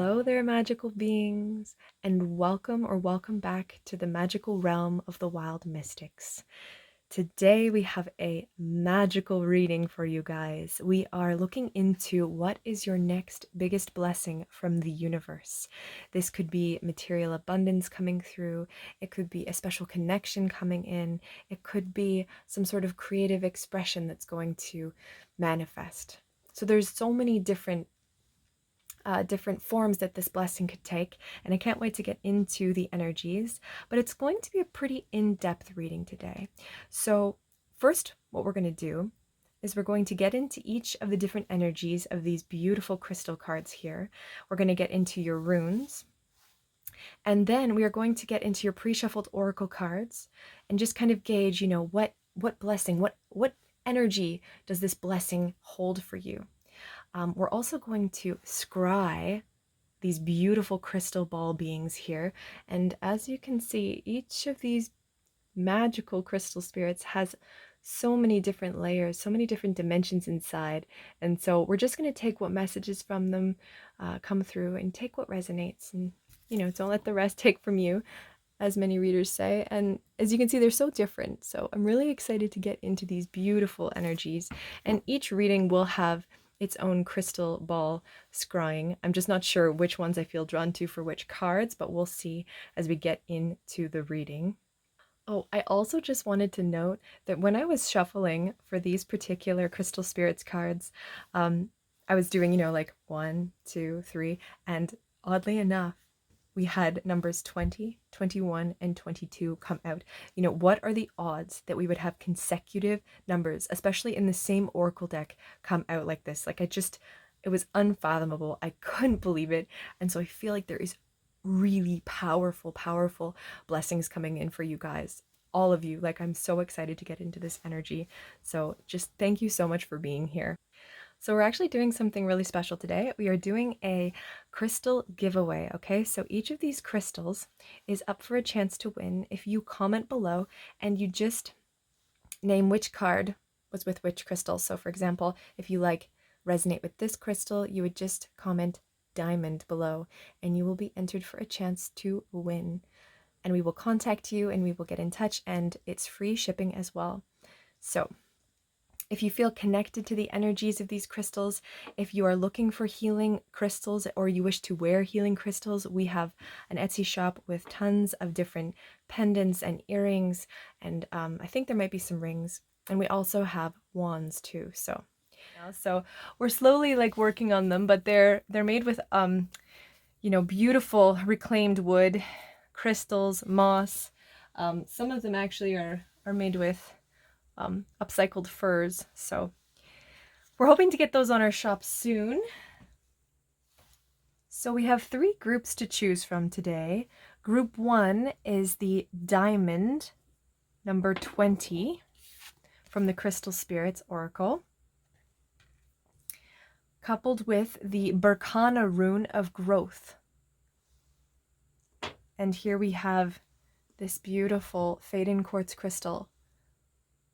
Hello there, magical beings, and welcome back to the magical realm of the wild mystics. Today we have a magical reading for you guys. We are looking into what is your next biggest blessing from the universe. This could be material abundance coming through, it could be a special connection coming in, it could be some sort of creative expression that's going to manifest. So there's so many different forms that this blessing could take, and I can't wait to get into the energies, but it's going to be a pretty in-depth reading today. So first, what we're going to do is we're going to get into each of the different energies of these beautiful crystal cards here. We're going to get into your runes, and then we are going to get into your pre-shuffled oracle cards and just kind of gauge, what blessing, what energy does this blessing hold for you. We're also going to scry these beautiful crystal ball beings here. And as you can see, each of these magical crystal spirits has so many different layers, so many different dimensions inside. And so we're just going to take what messages from them come through and take what resonates. And, don't let the rest take from you, as many readers say. And as you can see, they're so different. So I'm really excited to get into these beautiful energies. And each reading will have its own crystal ball scrying. I'm just not sure which ones I feel drawn to for which cards, but we'll see as we get into the reading. Oh, I also just wanted to note that when I was shuffling for these particular crystal spirits cards, I was doing, like 1, 2, 3, and oddly enough, we had numbers 20, 21, and 22 come out. What are the odds that we would have consecutive numbers, especially in the same oracle deck, come out like this? It was unfathomable. I couldn't believe it. And so I feel like there is really powerful blessings coming in for you guys. All of you. I'm so excited to get into this energy. So just thank you so much for being here. So we're actually doing something really special today. We are doing a crystal giveaway, okay? So each of these crystals is up for a chance to win if you comment below and you just name which card was with which crystal. So for example, if you resonate with this crystal, you would just comment diamond below and you will be entered for a chance to win. And we will contact you and we will get in touch, and it's free shipping as well. So if you feel connected to the energies of these crystals, if you are looking for healing crystals or you wish to wear healing crystals, we have an Etsy shop with tons of different pendants and earrings, and I think there might be some rings. And we also have wands too. So we're slowly working on them, but they're made with beautiful reclaimed wood, crystals, moss. Some of them actually are made with upcycled furs, so we're hoping to get those on our shop soon. So we have 3 groups to choose from today. Group 1 is the diamond, number 20, from the Crystal Spirits Oracle, coupled with the Berkana rune of growth. And here we have this beautiful Faden Quartz crystal.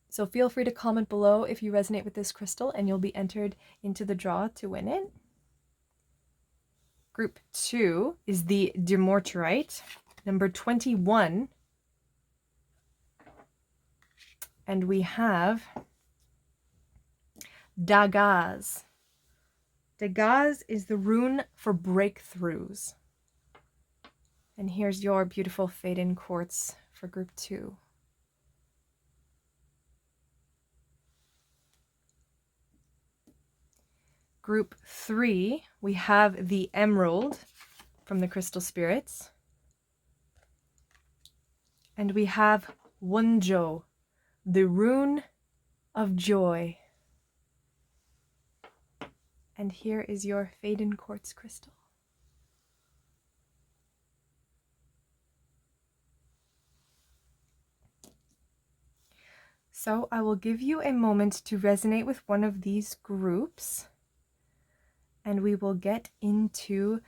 So feel free to comment below if you resonate with this crystal and you'll be entered into the draw to win it. Group 2 is the Dumortierite, number 21. And we have Dagaz. Dagaz is the rune for breakthroughs. And here's your beautiful Faden Quartz for group 2. Group 3, we have the Emerald from the Crystal Spirits. And we have Wunjo, the Rune of Joy. And here is your Faden Quartz crystal. So I will give you a moment to resonate with one of these groups, and we will get into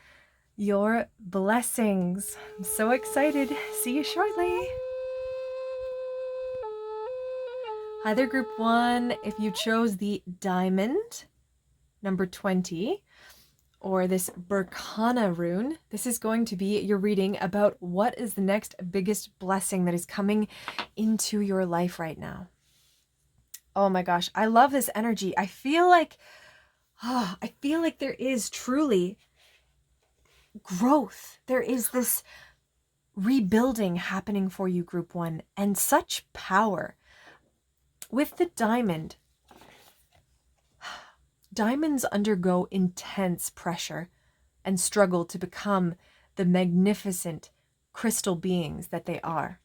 your blessings. I'm so excited. See you shortly. Hi there, group 1. If you chose the diamond, number 20, or this Berkana rune. This is going to be your reading about what is the next biggest blessing that is coming into your life right now. Oh my gosh, I love this energy. I feel like there is truly growth. There is this rebuilding happening for you, Group 1, and such power. With the diamond, diamonds undergo intense pressure and struggle to become the magnificent crystal beings that they are.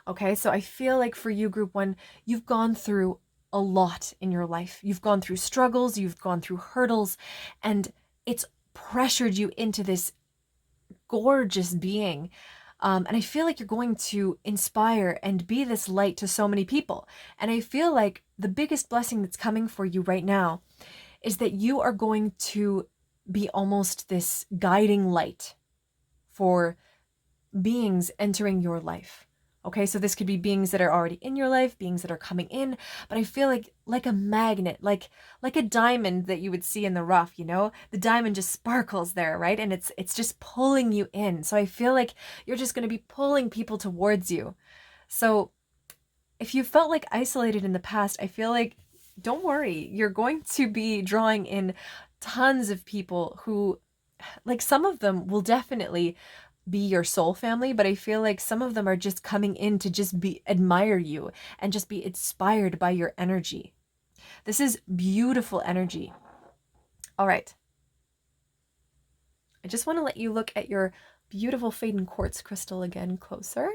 Okay, so I feel like for you, Group 1, you've gone through a lot in your life. You've gone through struggles, you've gone through hurdles, and it's pressured you into this gorgeous being. And I feel like you're going to inspire and be this light to so many people. And I feel like the biggest blessing that's coming for you right now is that you are going to be almost this guiding light for beings entering your life. Okay, so this could be beings that are already in your life, beings that are coming in, but I feel like a magnet, like a diamond that you would see in the rough, you know? The diamond just sparkles there, right? And it's just pulling you in. So I feel like you're just going to be pulling people towards you. So if you felt like isolated in the past, I feel like don't worry. You're going to be drawing in tons of people who, like, some of them will definitely be your soul family, but I feel like some of them are just coming in to just admire you and just be inspired by your energy. This is beautiful energy. All right. I just want to let you look at your beautiful Faden Quartz crystal again closer.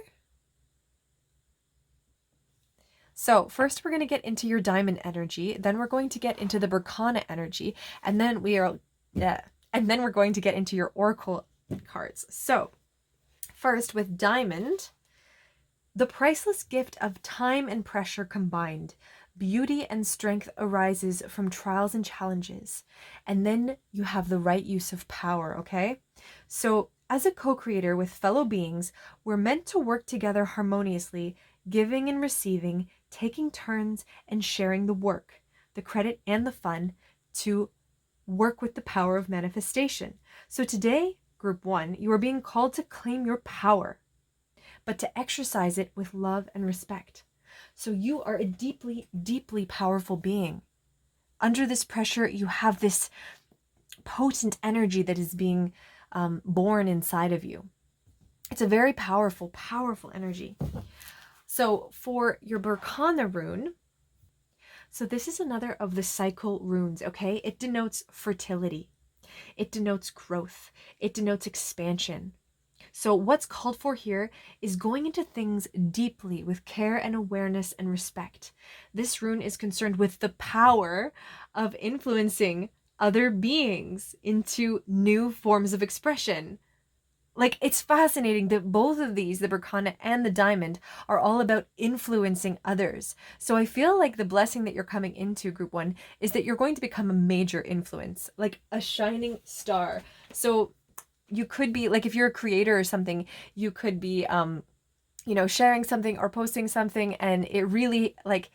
So first we're going to get into your diamond energy, then we're going to get into the Berkana energy, and then we're going to get into your oracle cards. So first, with diamond, the priceless gift of time and pressure combined. Beauty and strength arises from trials and challenges. And then you have the right use of power, okay? So as a co-creator with fellow beings, we're meant to work together harmoniously, giving and receiving, taking turns, and sharing the work, the credit, and the fun to work with the power of manifestation. So today, Group 1, you are being called to claim your power, but to exercise it with love and respect. So you are a deeply, deeply powerful being. Under this pressure, you have this potent energy that is being born inside of you. It's a very powerful, powerful energy. So for your Berkana rune, so this is another of the cycle runes, okay? It denotes fertility. It denotes growth. It denotes expansion. So what's called for here is going into things deeply with care and awareness and respect. This rune is concerned with the power of influencing other beings into new forms of expression. Like, it's fascinating that both of these, the Berkana and the diamond, are all about influencing others. So I feel like the blessing that you're coming into, Group 1, is that you're going to become a major influence, like a shining star. So you could be, like, if you're a creator or something, you could be, sharing something or posting something, and it really, like,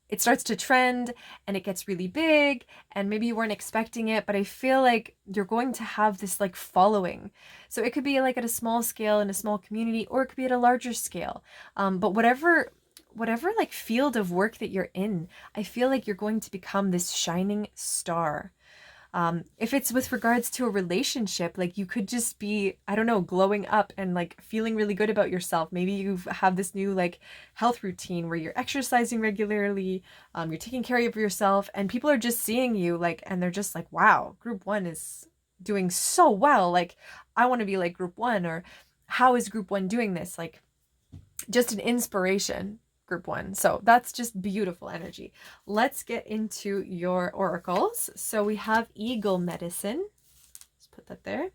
it starts to trend and it gets really big, and maybe you weren't expecting it, but I feel like you're going to have this like following. So it could be like at a small scale in a small community, or it could be at a larger scale. But whatever like field of work that you're in, I feel like you're going to become this shining star. If it's with regards to a relationship, like you could just be, I don't know, glowing up and like feeling really good about yourself. Maybe you have this new like health routine where you're exercising regularly, you're taking care of yourself, and people are just seeing you like, and they're just like, wow, Group 1 is doing so well. Like, I want to be like Group 1, or how is Group 1 doing this? Like, just an inspiration. Group 1. So that's just beautiful energy. Let's get into your oracles. So we have Eagle Medicine. Let's put that there.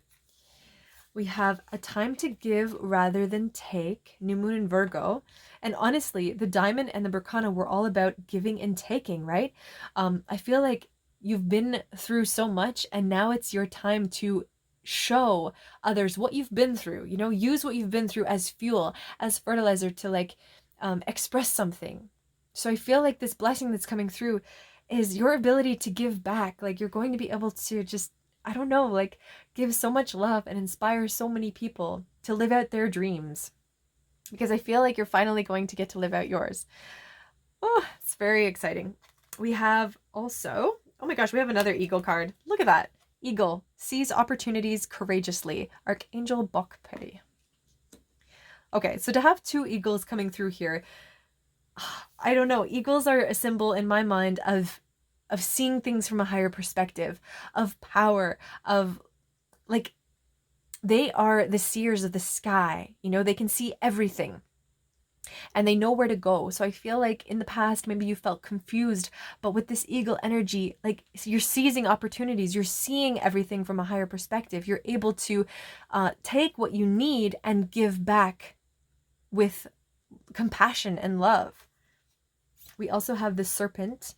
We have A Time to Give Rather Than Take, New Moon in Virgo. And honestly, the diamond and the Berkana were all about giving and taking, right? I feel like you've been through so much, and now it's your time to show others what you've been through. You know, use what you've been through as fuel, as fertilizer to like express something. So I feel like this blessing that's coming through, is your ability to give back. Like, you're going to be able to just, I don't know, like, give so much love and inspire so many people to live out their dreams. Because I feel like you're finally going to get to live out yours. Oh, it's very exciting. We have also, oh my gosh, we have another eagle card. Look at that. Eagle, seize opportunities courageously. Archangel Bokpe. Okay, so to have two eagles coming through here, I don't know. Eagles are a symbol in my mind of seeing things from a higher perspective, of power, of like, they are the seers of the sky. You know, they can see everything and they know where to go. So I feel like in the past, maybe you felt confused, but with this eagle energy, like, you're seizing opportunities, you're seeing everything from a higher perspective. You're able to take what you need and give back with compassion and love. We also have the serpent,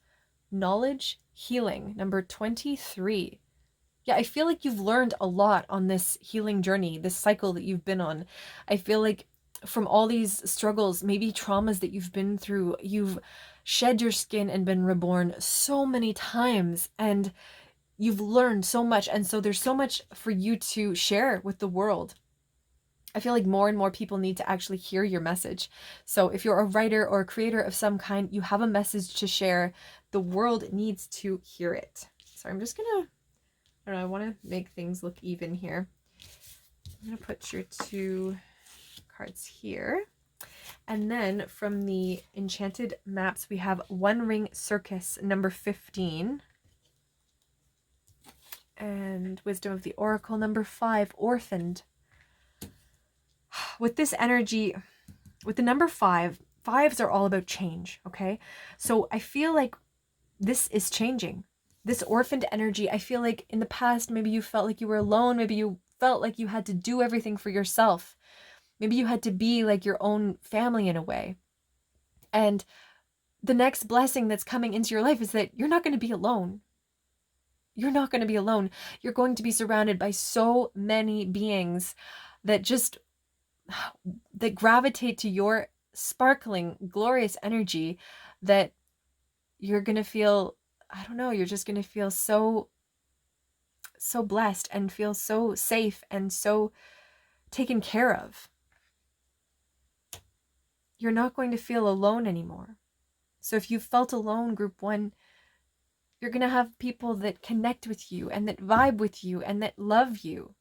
knowledge, healing, number 23. Yeah, I feel like you've learned a lot on this healing journey, this cycle that you've been on. I feel like from all these struggles, maybe traumas that you've been through, you've shed your skin and been reborn so many times, and you've learned so much. And so there's so much for you to share with the world. I feel like more and more people need to actually hear your message. So if you're a writer or a creator of some kind, you have a message to share. The world needs to hear it. So I'm just gonna, I don't know, I want to make things look even here. I'm gonna put your two cards here. And then from the Enchanted Maps, we have One Ring Circus, number 15. And Wisdom of the Oracle, number 5, Orphaned. With this energy, with the number 5, 5s are all about change, okay? So I feel like this is changing. This orphaned energy, I feel like in the past, maybe you felt like you were alone. Maybe you felt like you had to do everything for yourself. Maybe you had to be like your own family in a way. And the next blessing that's coming into your life is that you're not going to be alone. You're not going to be alone. You're going to be surrounded by so many beings that just, that gravitate to your sparkling, glorious energy, that you're going to feel, I don't know, you're just going to feel so blessed and feel so safe and so taken care of. You're not going to feel alone anymore. So if you felt alone, group 1, you're going to have people that connect with you and that vibe with you and that love you.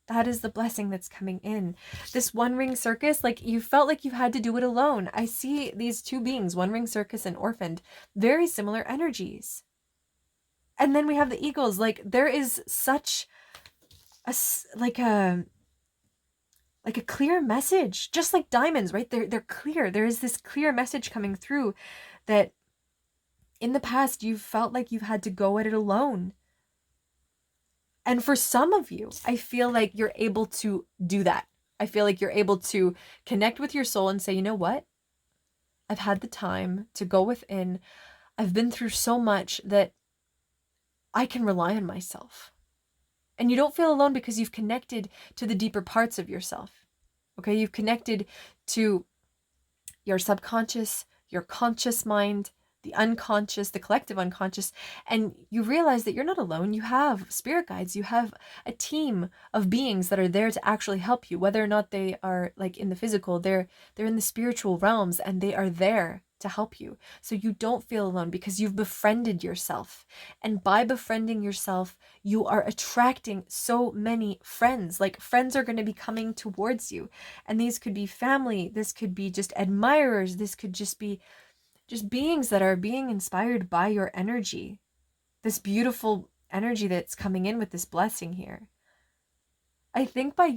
That is the blessing that's coming in. This One Ring Circus, like, you felt like you had to do it alone. I see these two beings, One Ring Circus and Orphaned, very similar energies. And then we have the eagles. Like, there is such a clear message, just like diamonds, right? They're clear. There is this clear message coming through that in the past you felt like you had to go at it alone. And for some of you, I feel like you're able to do that. I feel like you're able to connect with your soul and say, you know what? I've had the time to go within. I've been through so much that I can rely on myself. And you don't feel alone because you've connected to the deeper parts of yourself. Okay, you've connected to your subconscious, your conscious mind, the unconscious, the collective unconscious, and you realize that you're not alone. You have spirit guides, you have a team of beings that are there to actually help you, whether or not they are like in the physical, they're in the spiritual realms, and they are there to help you. So you don't feel alone because you've befriended yourself. And by befriending yourself, you are attracting so many friends. Like, friends are going to be coming towards you. And these could be family, this could be just admirers, this could just be beings that are being inspired by your energy. This beautiful energy that's coming in with this blessing here. I think by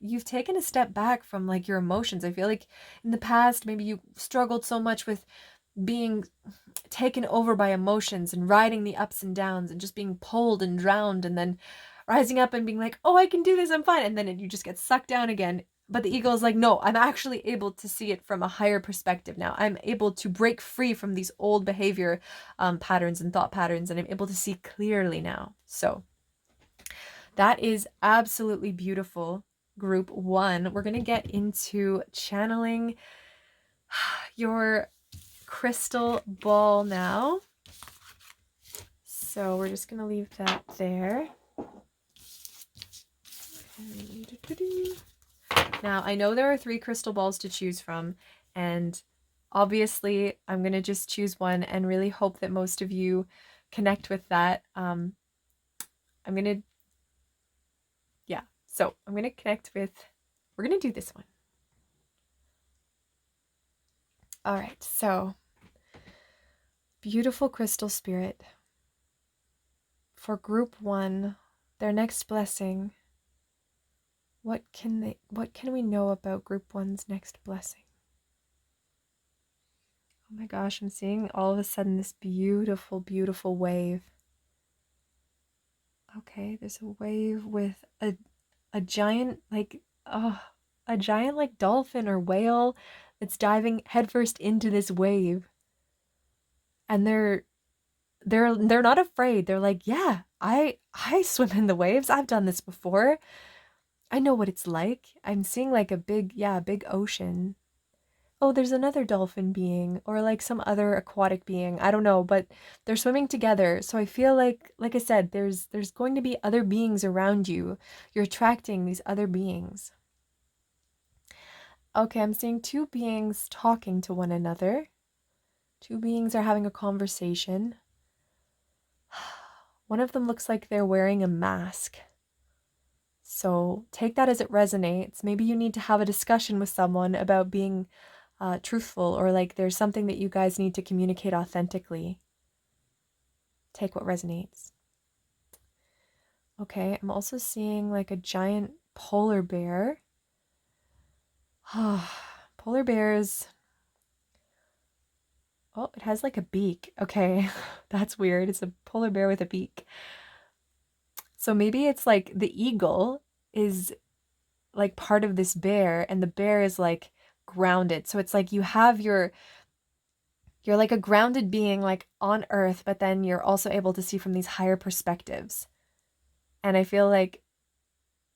you've taken a step back from like your emotions. I feel like in the past, maybe you struggled so much with being taken over by emotions and riding the ups and downs and just being pulled and drowned, and then rising up and being like, oh, I can do this, I'm fine. And then you just get sucked down again. But the eagle is like, no, I'm actually able to see it from a higher perspective now. I'm able to break free from these old behavior patterns and thought patterns, and I'm able to see clearly now. So that is absolutely beautiful, group 1. We're going to get into channeling your crystal ball now. So we're just going to leave that there. Now, I know there are 3 crystal balls to choose from, and obviously I'm going to just choose one and really hope that most of you connect with that. I'm going to, yeah, so I'm going to connect with, we're going to do this one. All right, so beautiful crystal spirit. For group 1, their next blessing, what can we know about group 1's next blessing? Oh my gosh, I'm seeing all of a sudden this beautiful, beautiful wave. Okay, there's a wave with a giant a giant like dolphin or whale that's diving headfirst into this wave. And they're not afraid. They're like, "Yeah, I swim in the waves. I've done this before. I know what it's like." I'm seeing like a big ocean. Oh, there's another dolphin being or like some other aquatic being. I don't know, but they're swimming together. So I feel like I said, there's going to be other beings around you. You're attracting these other beings. Okay, I'm seeing 2 beings talking to one another. 2 beings are having a conversation. One of them looks like they're wearing a mask. So take that as it resonates. Maybe you need to have a discussion with someone about being truthful, or like there's something that you guys need to communicate authentically. Take what resonates. Okay, I'm also seeing like a giant polar bear. Polar bears. Oh, it has like a beak. Okay, that's weird. It's a polar bear with a beak. So maybe it's like the eagle is like part of this bear, and the bear is like grounded. So it's like you have you're like a grounded being like on earth, but then you're also able to see from these higher perspectives. And I feel like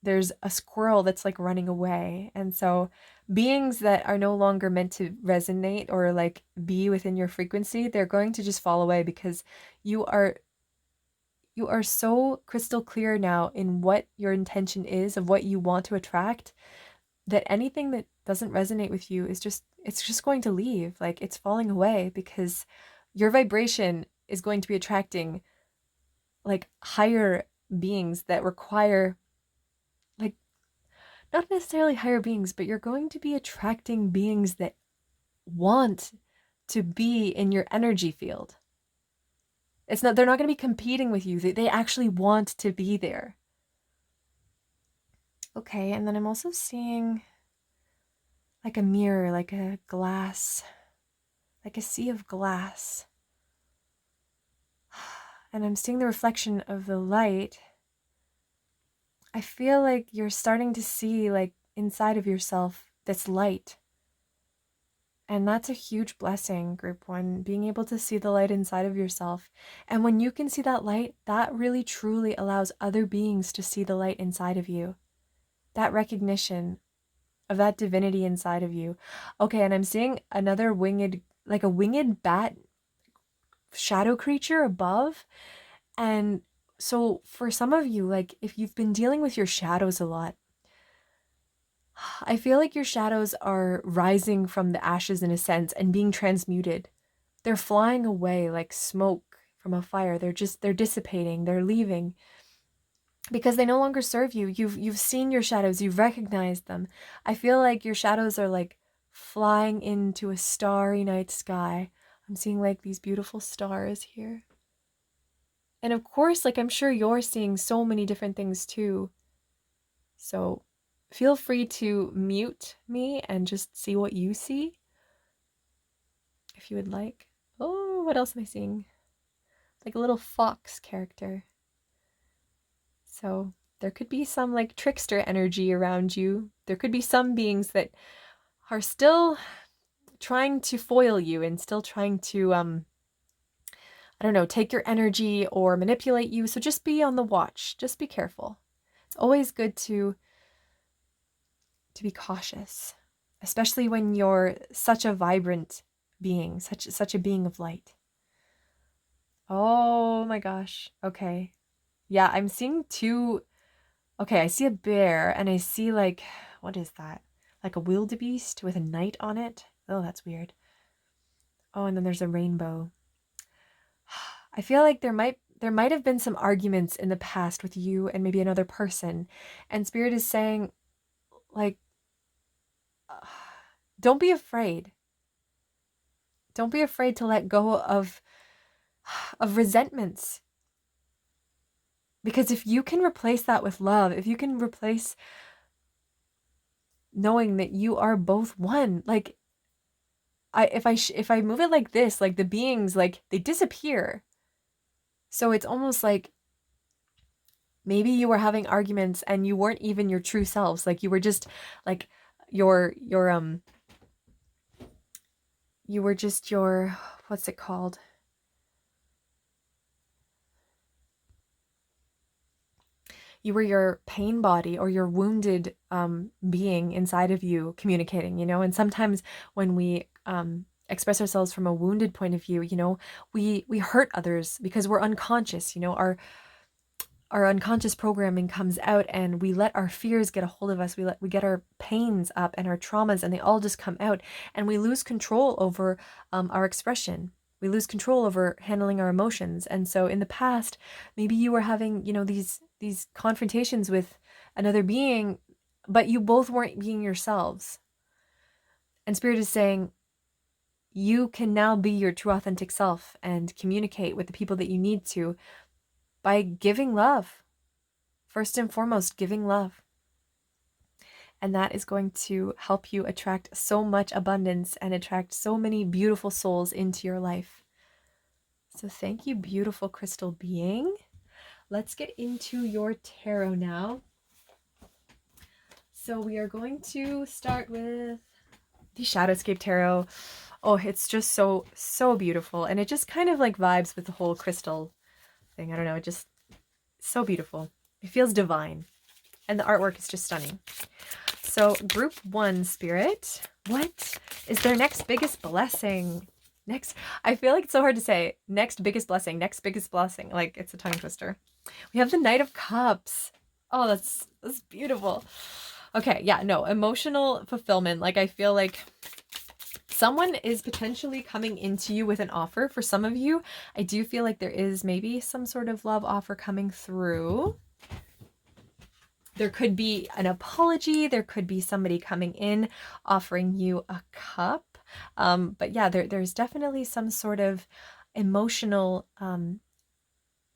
there's a squirrel that's like running away. And so beings that are no longer meant to resonate or like be within your frequency, they're going to just fall away, because you are so crystal clear now in what your intention is of what you want to attract, that anything that doesn't resonate with you is it's just going to leave. Like, it's falling away, because your vibration is going to be attracting like higher beings that require, like, not necessarily higher beings, but you're going to be attracting beings that want to be in your energy field. They're not going to be competing with you. They actually want to be there. Okay, and then I'm also seeing like a mirror, like a glass, like a sea of glass. And I'm seeing the reflection of the light. I feel like you're starting to see like inside of yourself this light. And that's a huge blessing, group 1, being able to see the light inside of yourself. And when you can see that light, that really truly allows other beings to see the light inside of you. That recognition of that divinity inside of you. Okay, and I'm seeing another winged, like a winged bat shadow creature above. And so for some of you, like if you've been dealing with your shadows a lot, I feel like your shadows are rising from the ashes in a sense and being transmuted. They're flying away like smoke from a fire. They're dissipating, they're leaving, because they no longer serve you. You've seen your shadows, you've recognized them. I feel like your shadows are like flying into a starry night sky. I'm seeing like these beautiful stars here. And of course, like I'm sure you're seeing so many different things too. So feel free to mute me and just see what you see, if you would like. Oh, what else am I seeing? Like a little fox character. So there could be some like trickster energy around you. There could be some beings that are still trying to foil you and still trying to, I don't know, take your energy or manipulate you. So just be on the watch. Just be careful. It's always good to be cautious, especially when you're such a vibrant being, such a being of light. Oh my gosh. Okay. Yeah, I'm seeing two. Okay, I see a bear and I see like, what is that? Like a wildebeest with a knight on it. Oh, that's weird. Oh, and then there's a rainbow. I feel like there might have been some arguments in the past with you and maybe another person, and Spirit is saying like, don't be afraid. Don't be afraid to let go of resentments. Because if you can replace that with love, if you can replace knowing that you are both one, like if I move it like this, like the beings, like they disappear. So it's almost like maybe you were having arguments and you weren't even your true selves. Like you were just like your you were just your, what's it called? You were your pain body or your wounded being inside of you communicating, you know? And sometimes when we express ourselves from a wounded point of view, you know, we hurt others because we're unconscious, you know, our unconscious programming comes out and we let our fears get a hold of us. We get our pains up and our traumas and they all just come out and we lose control over our expression. We lose control over handling our emotions. And so in the past, maybe you were having, you know, these confrontations with another being, but you both weren't being yourselves. And Spirit is saying, you can now be your true authentic self and communicate with the people that you need to by giving love. First and foremost, giving love. And that is going to help you attract so much abundance and attract so many beautiful souls into your life. So thank you, beautiful crystal being. Let's get into your tarot now. So we are going to start with the Shadowscape Tarot. Oh, it's just so beautiful. And it just kind of like vibes with the whole crystal thing. I don't know, it just so beautiful. It feels divine. And the artwork is just stunning. So group 1, Spirit, what is their next biggest blessing? I feel like it's so hard to say. Next biggest blessing. Like it's a tongue twister. We have the Knight of Cups. Oh, that's beautiful. Okay, yeah, no, emotional fulfillment. Like I feel like someone is potentially coming into you with an offer. For some of you, I do feel like there is maybe some sort of love offer coming through. There could be an apology. There could be somebody coming in offering you a cup. But yeah, there's definitely some sort of emotional,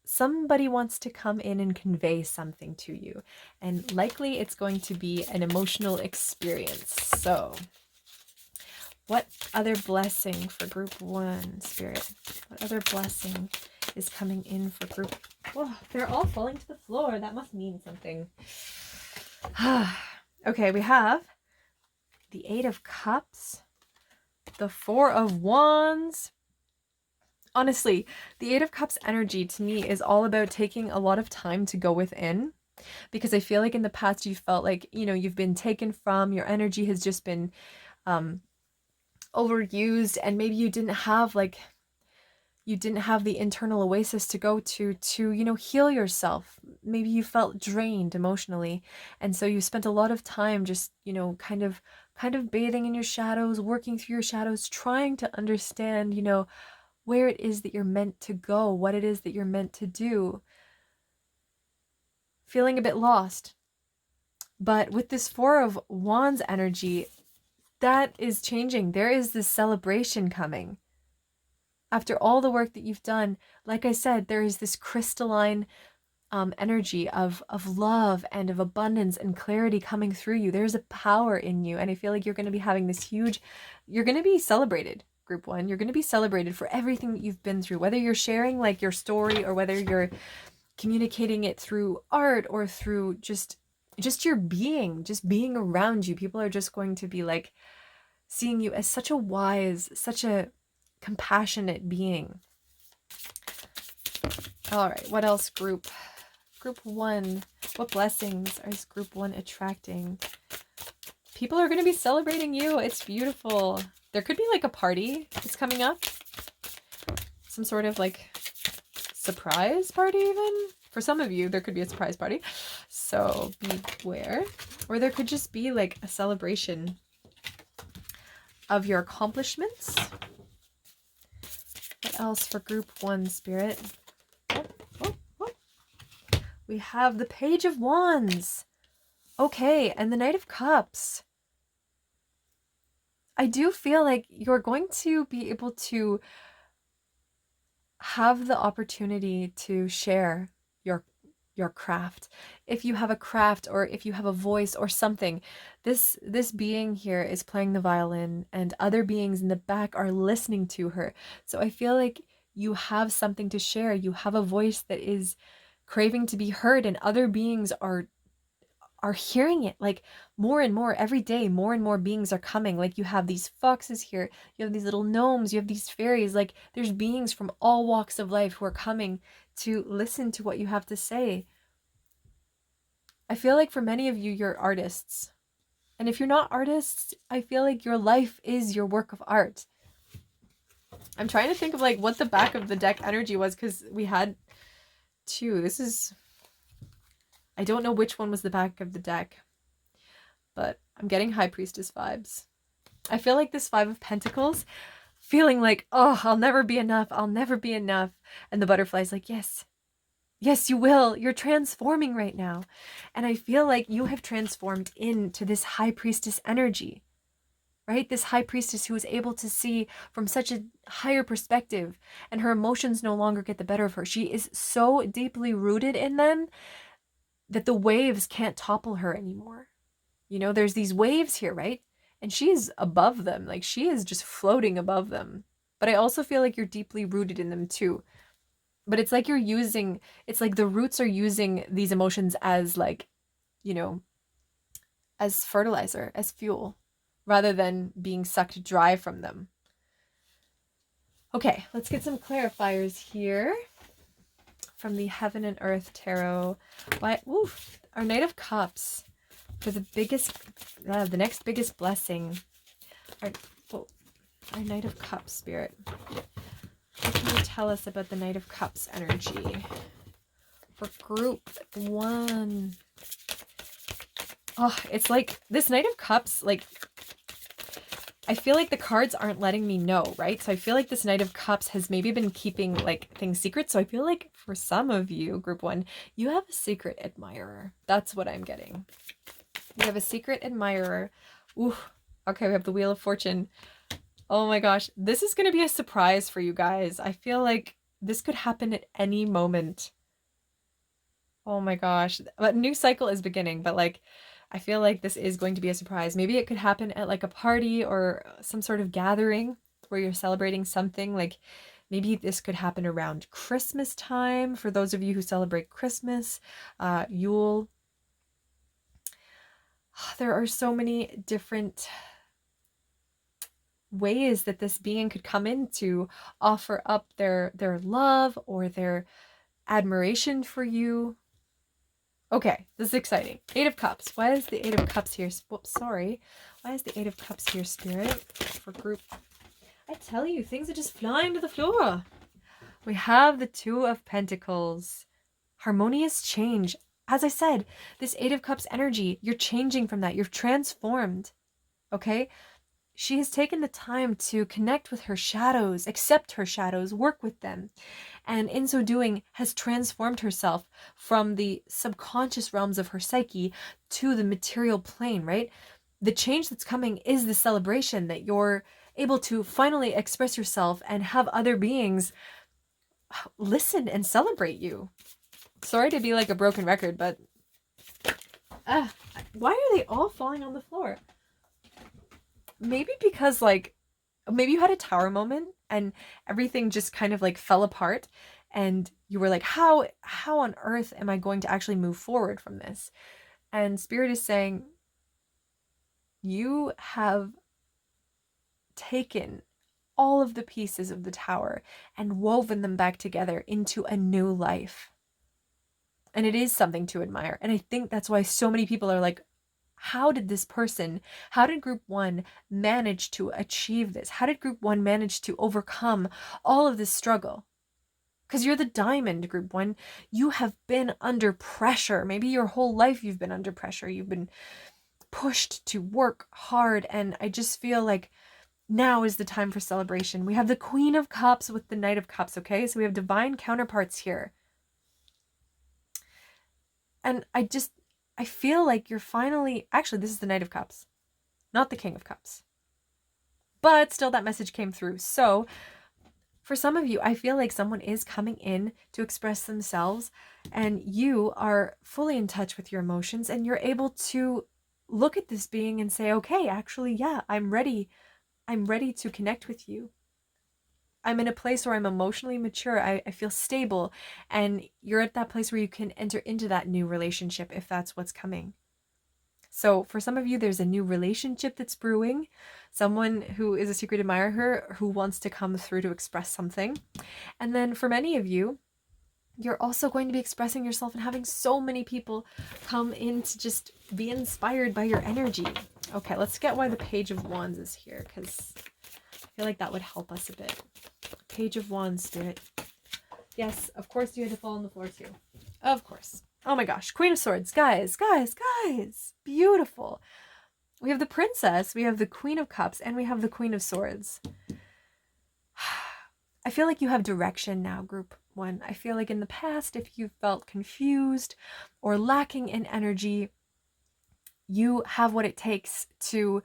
somebody wants to come in and convey something to you. And likely it's going to be an emotional experience. So what other blessing for group 1, Spirit? What other blessing is coming in for group? Oh, they're all falling to the floor. That must mean something. Okay, we have the 8 of Cups, the 4 of Wands. Honestly, the 8 of Cups energy to me is all about taking a lot of time to go within, because I feel like in the past you felt like, you know, you've been taken from, your energy has just been overused, and maybe you didn't have the internal oasis to go to, you know, heal yourself. Maybe you felt drained emotionally. And so you spent a lot of time just, you know, kind of bathing in your shadows, working through your shadows, trying to understand, you know, where it is that you're meant to go, what it is that you're meant to do. Feeling a bit lost. But with this 4 of Wands energy, that is changing. There is this celebration coming. After all the work that you've done, like I said, there is this crystalline energy of love and of abundance and clarity coming through you. There's a power in you, and I feel like you're going to be having this huge, you're going to be celebrated, group 1. You're going to be celebrated for everything that you've been through, whether you're sharing like your story or whether you're communicating it through art or through just your being, just being around you. People are just going to be like seeing you as such a wise, such a compassionate being. All right, what else, group 1? What blessings is group 1 attracting? People are going to be celebrating you. It's beautiful. There could be like a party that's coming up. Some sort of like surprise party even. For some of you, there could be a surprise party. So beware. Or there could just be like a celebration of your accomplishments. What else for group 1, Spirit? We have the Page of Wands. Okay, and the Knight of Cups. I do feel like you're going to be able to have the opportunity to share your craft. If you have a craft, or if you have a voice or something, this being here is playing the violin and other beings in the back are listening to her. So I feel like you have something to share. You have a voice that is craving to be heard, and other beings are hearing it, like more and more every day. More and more beings are coming. Like you have these foxes here, you have these little gnomes, you have these fairies. Like there's beings from all walks of life who are coming to listen to what you have to say. I feel like for many of you, you're artists. And if you're not artists, I feel like your life is your work of art. I'm trying to think of like what the back of the deck energy was, because we had 2. This is, I don't know which one was the back of the deck, but I'm getting High Priestess vibes. I feel like this 5 of Pentacles, feeling like, oh, I'll never be enough. I'll never be enough. And the butterfly's like, yes, yes, you will. You're transforming right now. And I feel like you have transformed into this High Priestess energy, right? This High Priestess who is able to see from such a higher perspective, and her emotions no longer get the better of her. She is so deeply rooted in them that the waves can't topple her anymore. You know, there's these waves here, right? And she is above them. Like she is just floating above them. But I also feel like you're deeply rooted in them too. But it's like you're using, it's like the roots are using these emotions as like, you know, as fertilizer, as fuel, rather than being sucked dry from them. Okay, let's get some clarifiers here from the Heaven and Earth Tarot. Our Knight of Cups for the biggest, the next biggest blessing. Our Knight of Cups, Spirit. What can you tell us about the Knight of Cups energy for group 1? Oh, it's like this Knight of Cups, like, I feel like the cards aren't letting me know, right? So I feel like this Knight of Cups has maybe been keeping like things secret. So I feel like for some of you, group 1, you have a secret admirer. That's what I'm getting. You have a secret admirer. Ooh, okay, we have the Wheel of Fortune. Oh my gosh, this is going to be a surprise for you guys. I feel like this could happen at any moment. Oh my gosh, a new cycle is beginning, but like, I feel like this is going to be a surprise. Maybe it could happen at like a party or some sort of gathering where you're celebrating something. Like maybe this could happen around Christmas time for those of you who celebrate Christmas, Yule. There are so many different ways that this being could come in to offer up their love or their admiration for you. Okay, this is exciting. 8 of Cups. Why is the 8 of Cups here? Whoops, sorry. Why is the 8 of Cups here, Spirit? For group. I tell you, things are just flying to the floor. We have the 2 of Pentacles. Harmonious change. As I said, this 8 of Cups energy, you're changing from that. You're transformed. Okay? She has taken the time to connect with her shadows, accept her shadows, work with them, and in so doing has transformed herself from the subconscious realms of her psyche to the material plane, right? The change that's coming is the celebration that you're able to finally express yourself and have other beings listen and celebrate you. Sorry to be like a broken record, but why are they all falling on the floor? Maybe because like, maybe you had a tower moment and everything just kind of like fell apart and you were like, how on earth am I going to actually move forward from this? And Spirit is saying, you have taken all of the pieces of the tower and woven them back together into a new life. And it is something to admire. And I think that's why so many people are like, how did group 1 manage to achieve this? How did group 1 manage to overcome all of this struggle? Because you're the diamond, group 1. You have been under pressure. Maybe your whole life you've been under pressure. You've been pushed to work hard. And I just feel like now is the time for celebration. We have the Queen of Cups with the Knight of Cups, okay? So we have divine counterparts here. And I feel like you're finally... Actually, this is the Knight of Cups, not the King of Cups. But still, that message came through. So for some of you, I feel like someone is coming in to express themselves, and you are fully in touch with your emotions, and you're able to look at this being and say, okay, actually, yeah, I'm ready. I'm ready to connect with you. I'm in a place where I'm emotionally mature. I feel stable, and you're at that place where you can enter into that new relationship if that's what's coming. So for some of you, there's a new relationship that's brewing, someone who is a secret admirer who wants to come through to express something. And then for many of you, you're also going to be expressing yourself and having so many people come in to just be inspired by your energy. Okay, let's get why the Page of Wands is here, because I feel like that would help us a bit. Page of Wands, Spirit. Yes, of course you had to fall on the floor too. Of course. Oh my gosh, Queen of Swords. Guys. Beautiful. We have the Princess, we have the Queen of Cups, and we have the Queen of Swords. I feel like you have direction now, group 1. I feel like in the past, if you felt confused or lacking in energy, you have what it takes to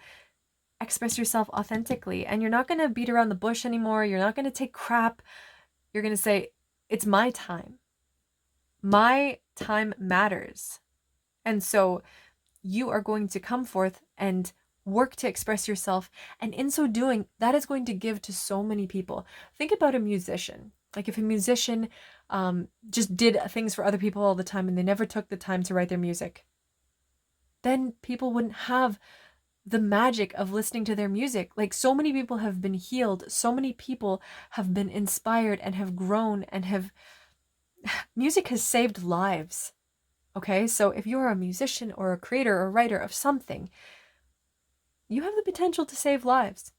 express yourself authentically. And you're not going to beat around the bush anymore. You're not going to take crap. You're going to say, it's my time. My time matters. And so you are going to come forth and work to express yourself. And in so doing, that is going to give to so many people. Think about a musician. Like if a musician just did things for other people all the time and they never took the time to write their music, then people wouldn't have the magic of listening to their music. Like so many people have been healed. So many people have been inspired and have grown and have... Music has saved lives. Okay, so if you're a musician or a creator or writer of something, you have the potential to save lives.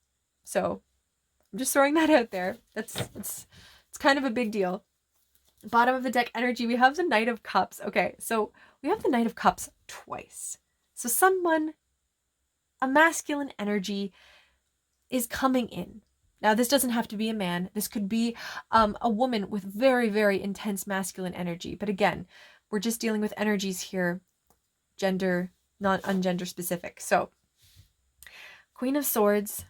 So I'm just throwing that out there. It's kind of a big deal. Bottom of the deck energy, we have the Knight of Cups. Okay, so we have the Knight of Cups twice. So someone, a masculine energy is coming in. Now, this doesn't have to be a man. This could be a woman with very, very intense masculine energy. But again, we're just dealing with energies here, gender, not ungender specific. So, Queen of Swords.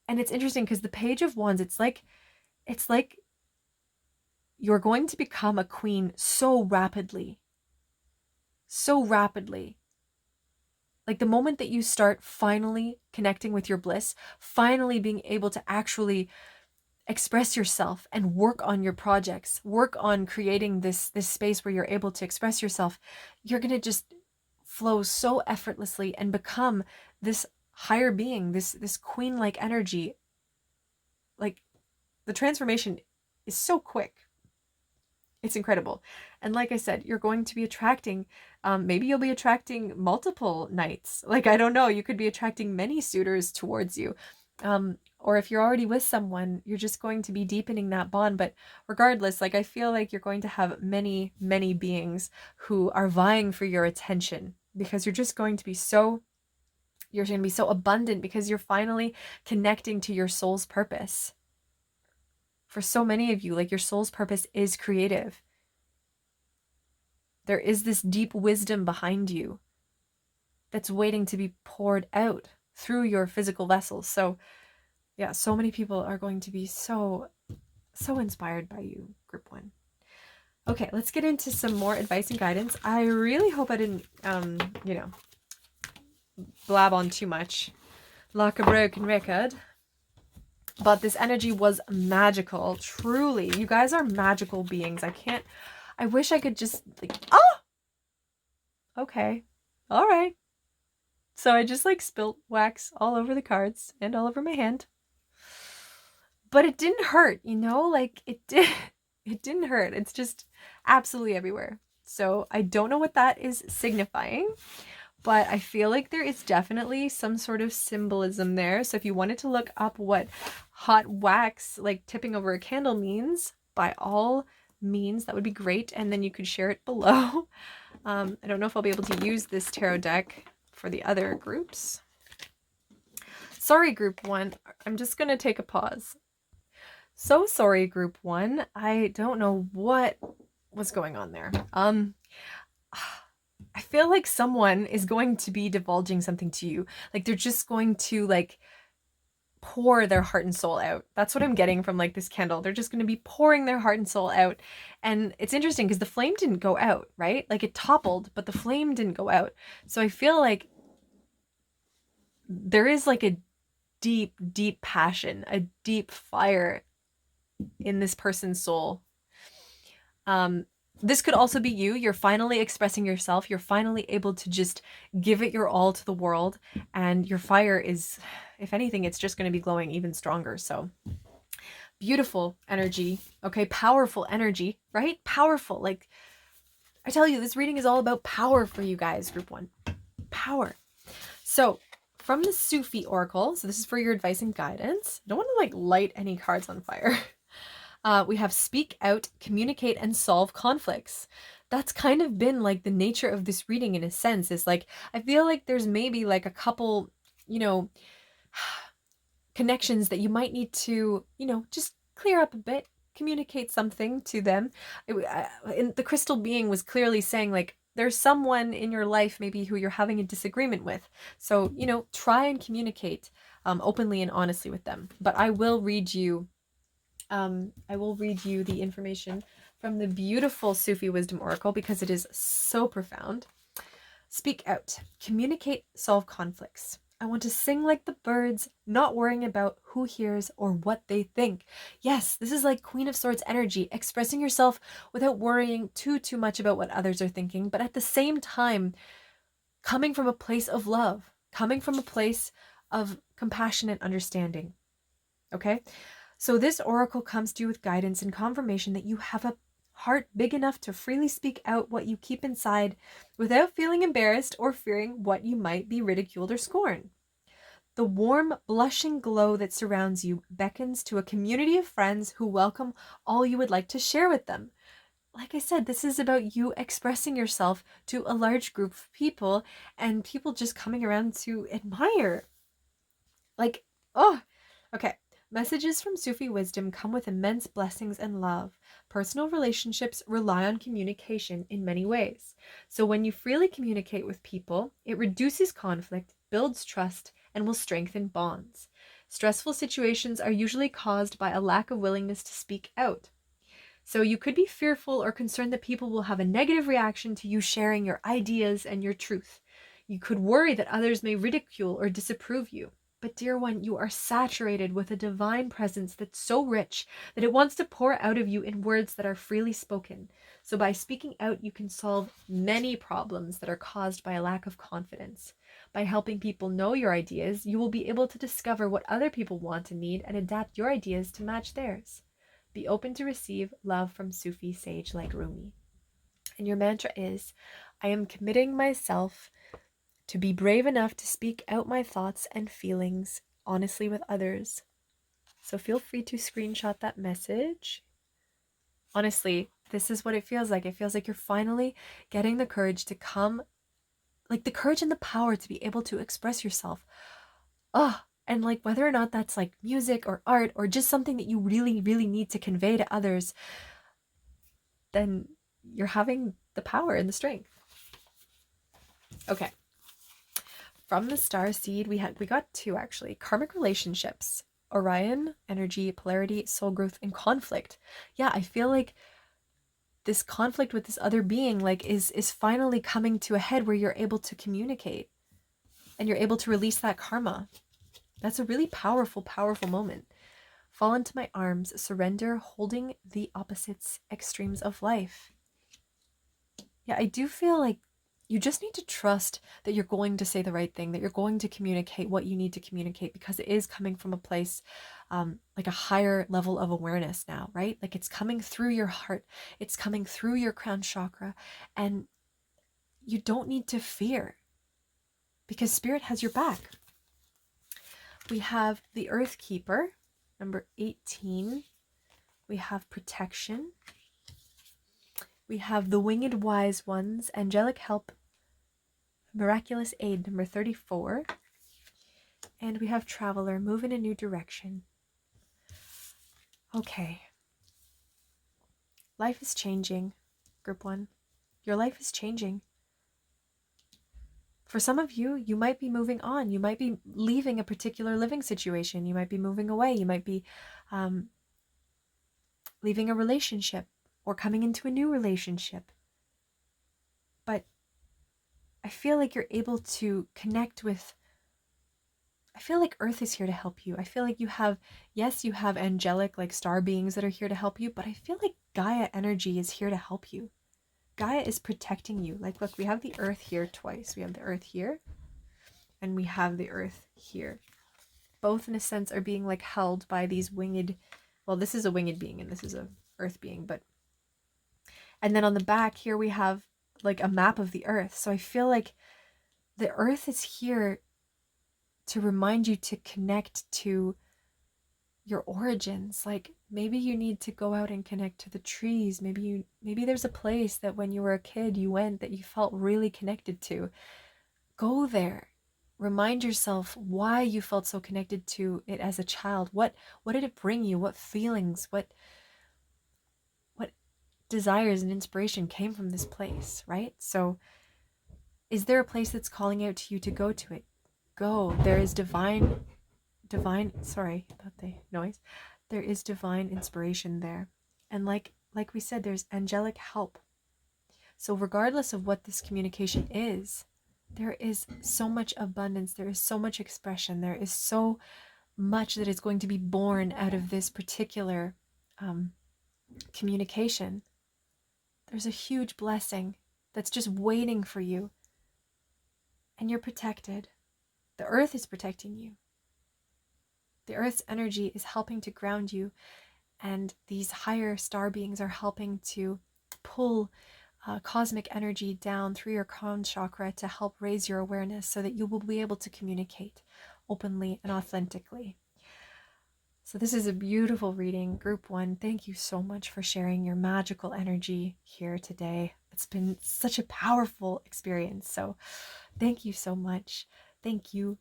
And it's interesting because the Page of Wands, it's like you're going to become a queen so rapidly. So rapidly. Like the moment that you start finally connecting with your bliss, finally being able to actually express yourself and work on your projects, work on creating this space where you're able to express yourself, you're going to just flow so effortlessly and become this higher being, this queen-like energy. Like the transformation is so quick. It's incredible. And like I said, you're going to be attracting, maybe you'll be attracting multiple knights. Like, I don't know, you could be attracting many suitors towards you. Or if you're already with someone, you're just going to be deepening that bond. But regardless, like I feel like you're going to have many, many beings who are vying for your attention because you're just going to be so, you're going to be so abundant because you're finally connecting to your soul's purpose. For so many of you, like your soul's purpose is creative. There is this deep wisdom behind you that's waiting to be poured out through your physical vessels. So yeah, so many people are going to be so inspired by you, group 1. Okay, let's get into some more advice and guidance. I really hope I didn't, blab on too much like a broken record. But this energy was magical, truly. You guys are magical beings. I wish I could just, like, oh! Okay. All right. So I just, like, spilt wax all over the cards and all over my hand. But it didn't hurt, you know? Like, it didn't hurt. It's just absolutely everywhere. So I don't know what that is signifying. but I feel like there is definitely some sort of symbolism there. So if you wanted to look up what hot wax, like tipping over a candle, means, by all means, that would be great. And then you could share it below. I don't know if I'll be able to use this tarot deck for the other groups. Sorry, group 1. I'm just going to take a pause. So sorry, group 1. I don't know what was going on there. I feel like someone is going to be divulging something to you. Like they're just going to like pour their heart and soul out. That's what I'm getting from like this candle. They're just going to be pouring their heart and soul out. And it's interesting because the flame didn't go out, right? Like it toppled, but the flame didn't go out. So I feel like there is like a deep, deep passion, a deep fire in this person's soul. This could also be you. You're finally expressing yourself. You're finally able to just give it your all to the world. And your fire is, if anything, it's just going to be glowing even stronger. So beautiful energy. Okay. Powerful energy, right? Powerful. Like I tell you, this reading is all about power for you guys, group 1. Power. So from the Sufi Oracle, so this is for your advice and guidance. I don't want to like light any cards on fire. We have speak out, communicate, and solve conflicts. That's kind of been like the nature of this reading in a sense. Is like, I feel like there's maybe like a couple, connections that you might need to, just clear up a bit, communicate something to them. And the crystal being was clearly saying like, there's someone in your life maybe who you're having a disagreement with. So, try and communicate openly and honestly with them. But I will read you the information from the beautiful Sufi Wisdom Oracle because it is so profound. Speak out, communicate, solve conflicts. I want to sing like the birds, not worrying about who hears or what they think. Yes, this is like Queen of Swords energy, expressing yourself without worrying too much about what others are thinking, but at the same time, coming from a place of love, coming from a place of compassion and understanding. Okay? So this oracle comes to you with guidance and confirmation that you have a heart big enough to freely speak out what you keep inside without feeling embarrassed or fearing what you might be ridiculed or scorned. The warm, blushing glow that surrounds you beckons to a community of friends who welcome all you would like to share with them. Like I said, this is about you expressing yourself to a large group of people and people just coming around to admire. Like, oh, okay. Messages from Sufi wisdom come with immense blessings and love. Personal relationships rely on communication in many ways. So when you freely communicate with people, it reduces conflict, builds trust, and will strengthen bonds. Stressful situations are usually caused by a lack of willingness to speak out. So you could be fearful or concerned that people will have a negative reaction to you sharing your ideas and your truth. You could worry that others may ridicule or disapprove you. But dear one, you are saturated with a divine presence that's so rich that it wants to pour out of you in words that are freely spoken. So by speaking out, you can solve many problems that are caused by a lack of confidence. By helping people know your ideas, you will be able to discover what other people want and need and adapt your ideas to match theirs. Be open to receive love from Sufi sage like Rune. And your mantra is, I am committing myself to be brave enough to speak out my thoughts and feelings honestly with others. So feel free to screenshot that message. Honestly, this is what it feels like. It feels like you're finally getting the courage to come, like the courage and the power to be able to express yourself. And like whether or not that's like music or art or just something that you really, really need to convey to others, then you're having the power and the strength. Okay. From the star seed, we got 2 actually. Karmic relationships, Orion, energy, polarity, soul growth, and conflict. Yeah, I feel like this conflict with this other being like is finally coming to a head where you're able to communicate and you're able to release that karma. That's a really powerful, powerful moment. Fall into my arms, surrender, holding the opposites extremes of life. Yeah, I do feel like you just need to trust that you're going to say the right thing, that you're going to communicate what you need to communicate because it is coming from a place like a higher level of awareness now, right? Like it's coming through your heart, it's coming through your crown chakra, and you don't need to fear. because Spirit has your back. We have the Earth Keeper, number 18. We have protection. We have the Winged Wise Ones, angelic help, miraculous aid, number 34. And we have Traveler, move in a new direction. Okay. Life is changing, group 1. Your life is changing. For some of you, you might be moving on. You might be leaving a particular living situation. You might be moving away. You might be leaving a relationship or coming into a new relationship. But I feel like you're able to connect with, I feel like Earth is here to help you. I feel like you have, yes, you have angelic, like star beings that are here to help you, but I feel like Gaia energy is here to help you. Gaia is protecting you. Like, look, we have the Earth here twice. We have the Earth here, and we have the Earth here. Both, in a sense, are being like held by these winged, well, this is a winged being and this is a Earth being, but, and then on the back here we have like a map of the Earth. So I feel like the Earth is here to remind you to connect to your origins. Like, maybe you need to go out and connect to the trees. Maybe there's a place that when you were a kid you went that you felt really connected to. Go there. Remind yourself why you felt so connected to it as a child. What did it bring you? What feelings, what desires and inspiration came from this place, right? So is there a place that's calling out to you to go to it? Go. There is divine, sorry about the noise. There is divine inspiration there. And like we said, there's angelic help. So regardless of what this communication is, there is so much abundance, there is so much expression, there is so much that is going to be born out of this particular communication. There's a huge blessing that's just waiting for you. And you're protected. The Earth is protecting you. The Earth's energy is helping to ground you, and these higher star beings are helping to pull cosmic energy down through your crown chakra to help raise your awareness so that you will be able to communicate openly and authentically. So this is a beautiful reading. Group 1, thank you so much for sharing your magical energy here today. It's been such a powerful experience. So thank you so much. Thank you,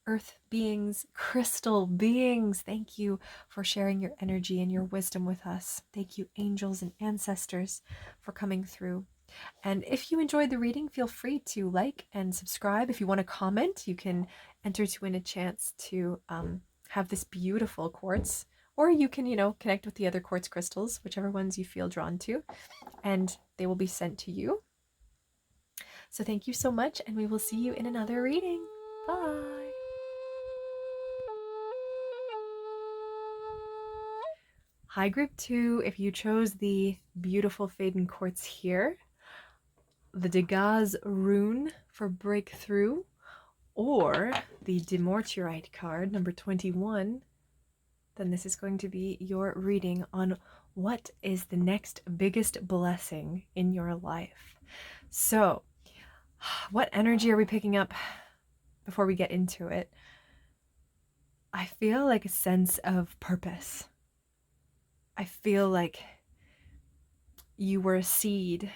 Earth beings, crystal beings. Thank you for sharing your energy and your wisdom with us. Thank you, angels and ancestors, for coming through. And if you enjoyed the reading, feel free to like and subscribe. If you want to comment, you can enter to win a chance to have this beautiful quartz, or you can, connect with the other quartz crystals, whichever ones you feel drawn to, and they will be sent to you. So thank you so much, and we will see you in another reading. Bye. Hi, group 2. If you chose the beautiful Faden Quartz here, the Dagaz Rune for breakthrough, or the Dumortierite card, number 21, then this is going to be your reading on what is the next biggest blessing in your life. So, what energy are we picking up before we get into it? I feel like a sense of purpose. I feel like you were a seed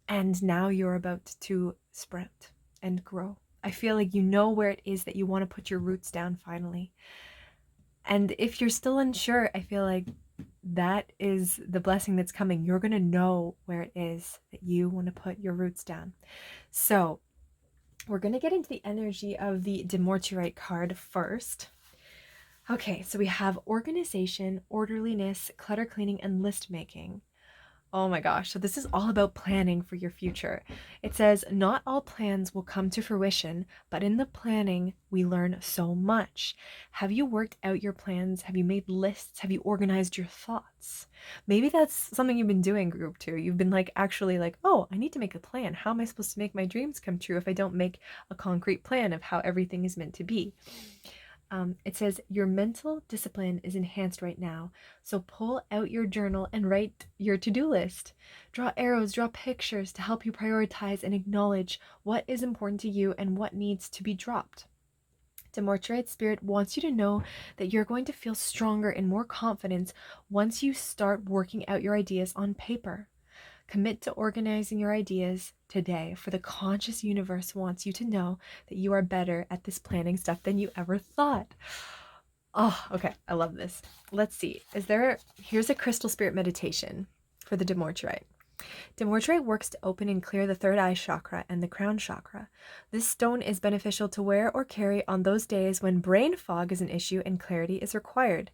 and now you're about to sprout and grow. I feel like you know where it is that you want to put your roots down finally. And if you're still unsure, I feel like that is the blessing that's coming. You're going to know where it is that you want to put your roots down. So we're going to get into the energy of the Dumortierite card first. Okay, so we have organization, orderliness, clutter cleaning, and list making. Oh my gosh, so this is all about planning for your future. It says, not all plans will come to fruition, but in the planning, we learn so much. Have you worked out your plans? Have you made lists? Have you organized your thoughts? Maybe that's something you've been doing, group 2. You've been actually oh, I need to make a plan. How am I supposed to make my dreams come true if I don't make a concrete plan of how everything is meant to be? It says your mental discipline is enhanced right now. So pull out your journal and write your to-do list. Draw arrows, draw pictures to help you prioritize and acknowledge what is important to you and what needs to be dropped. Dumortierite spirit wants you to know that you're going to feel stronger and more confidence once you start working out your ideas on paper. Commit to organizing your ideas today, for the conscious universe wants you to know that you are better at this planning stuff than you ever thought. Oh, okay. I love this. Let's see. Here's a crystal spirit meditation for the Dumortierite. Dumortierite works to open and clear the third eye chakra and the crown chakra. This stone is beneficial to wear or carry on those days when brain fog is an issue and clarity is required.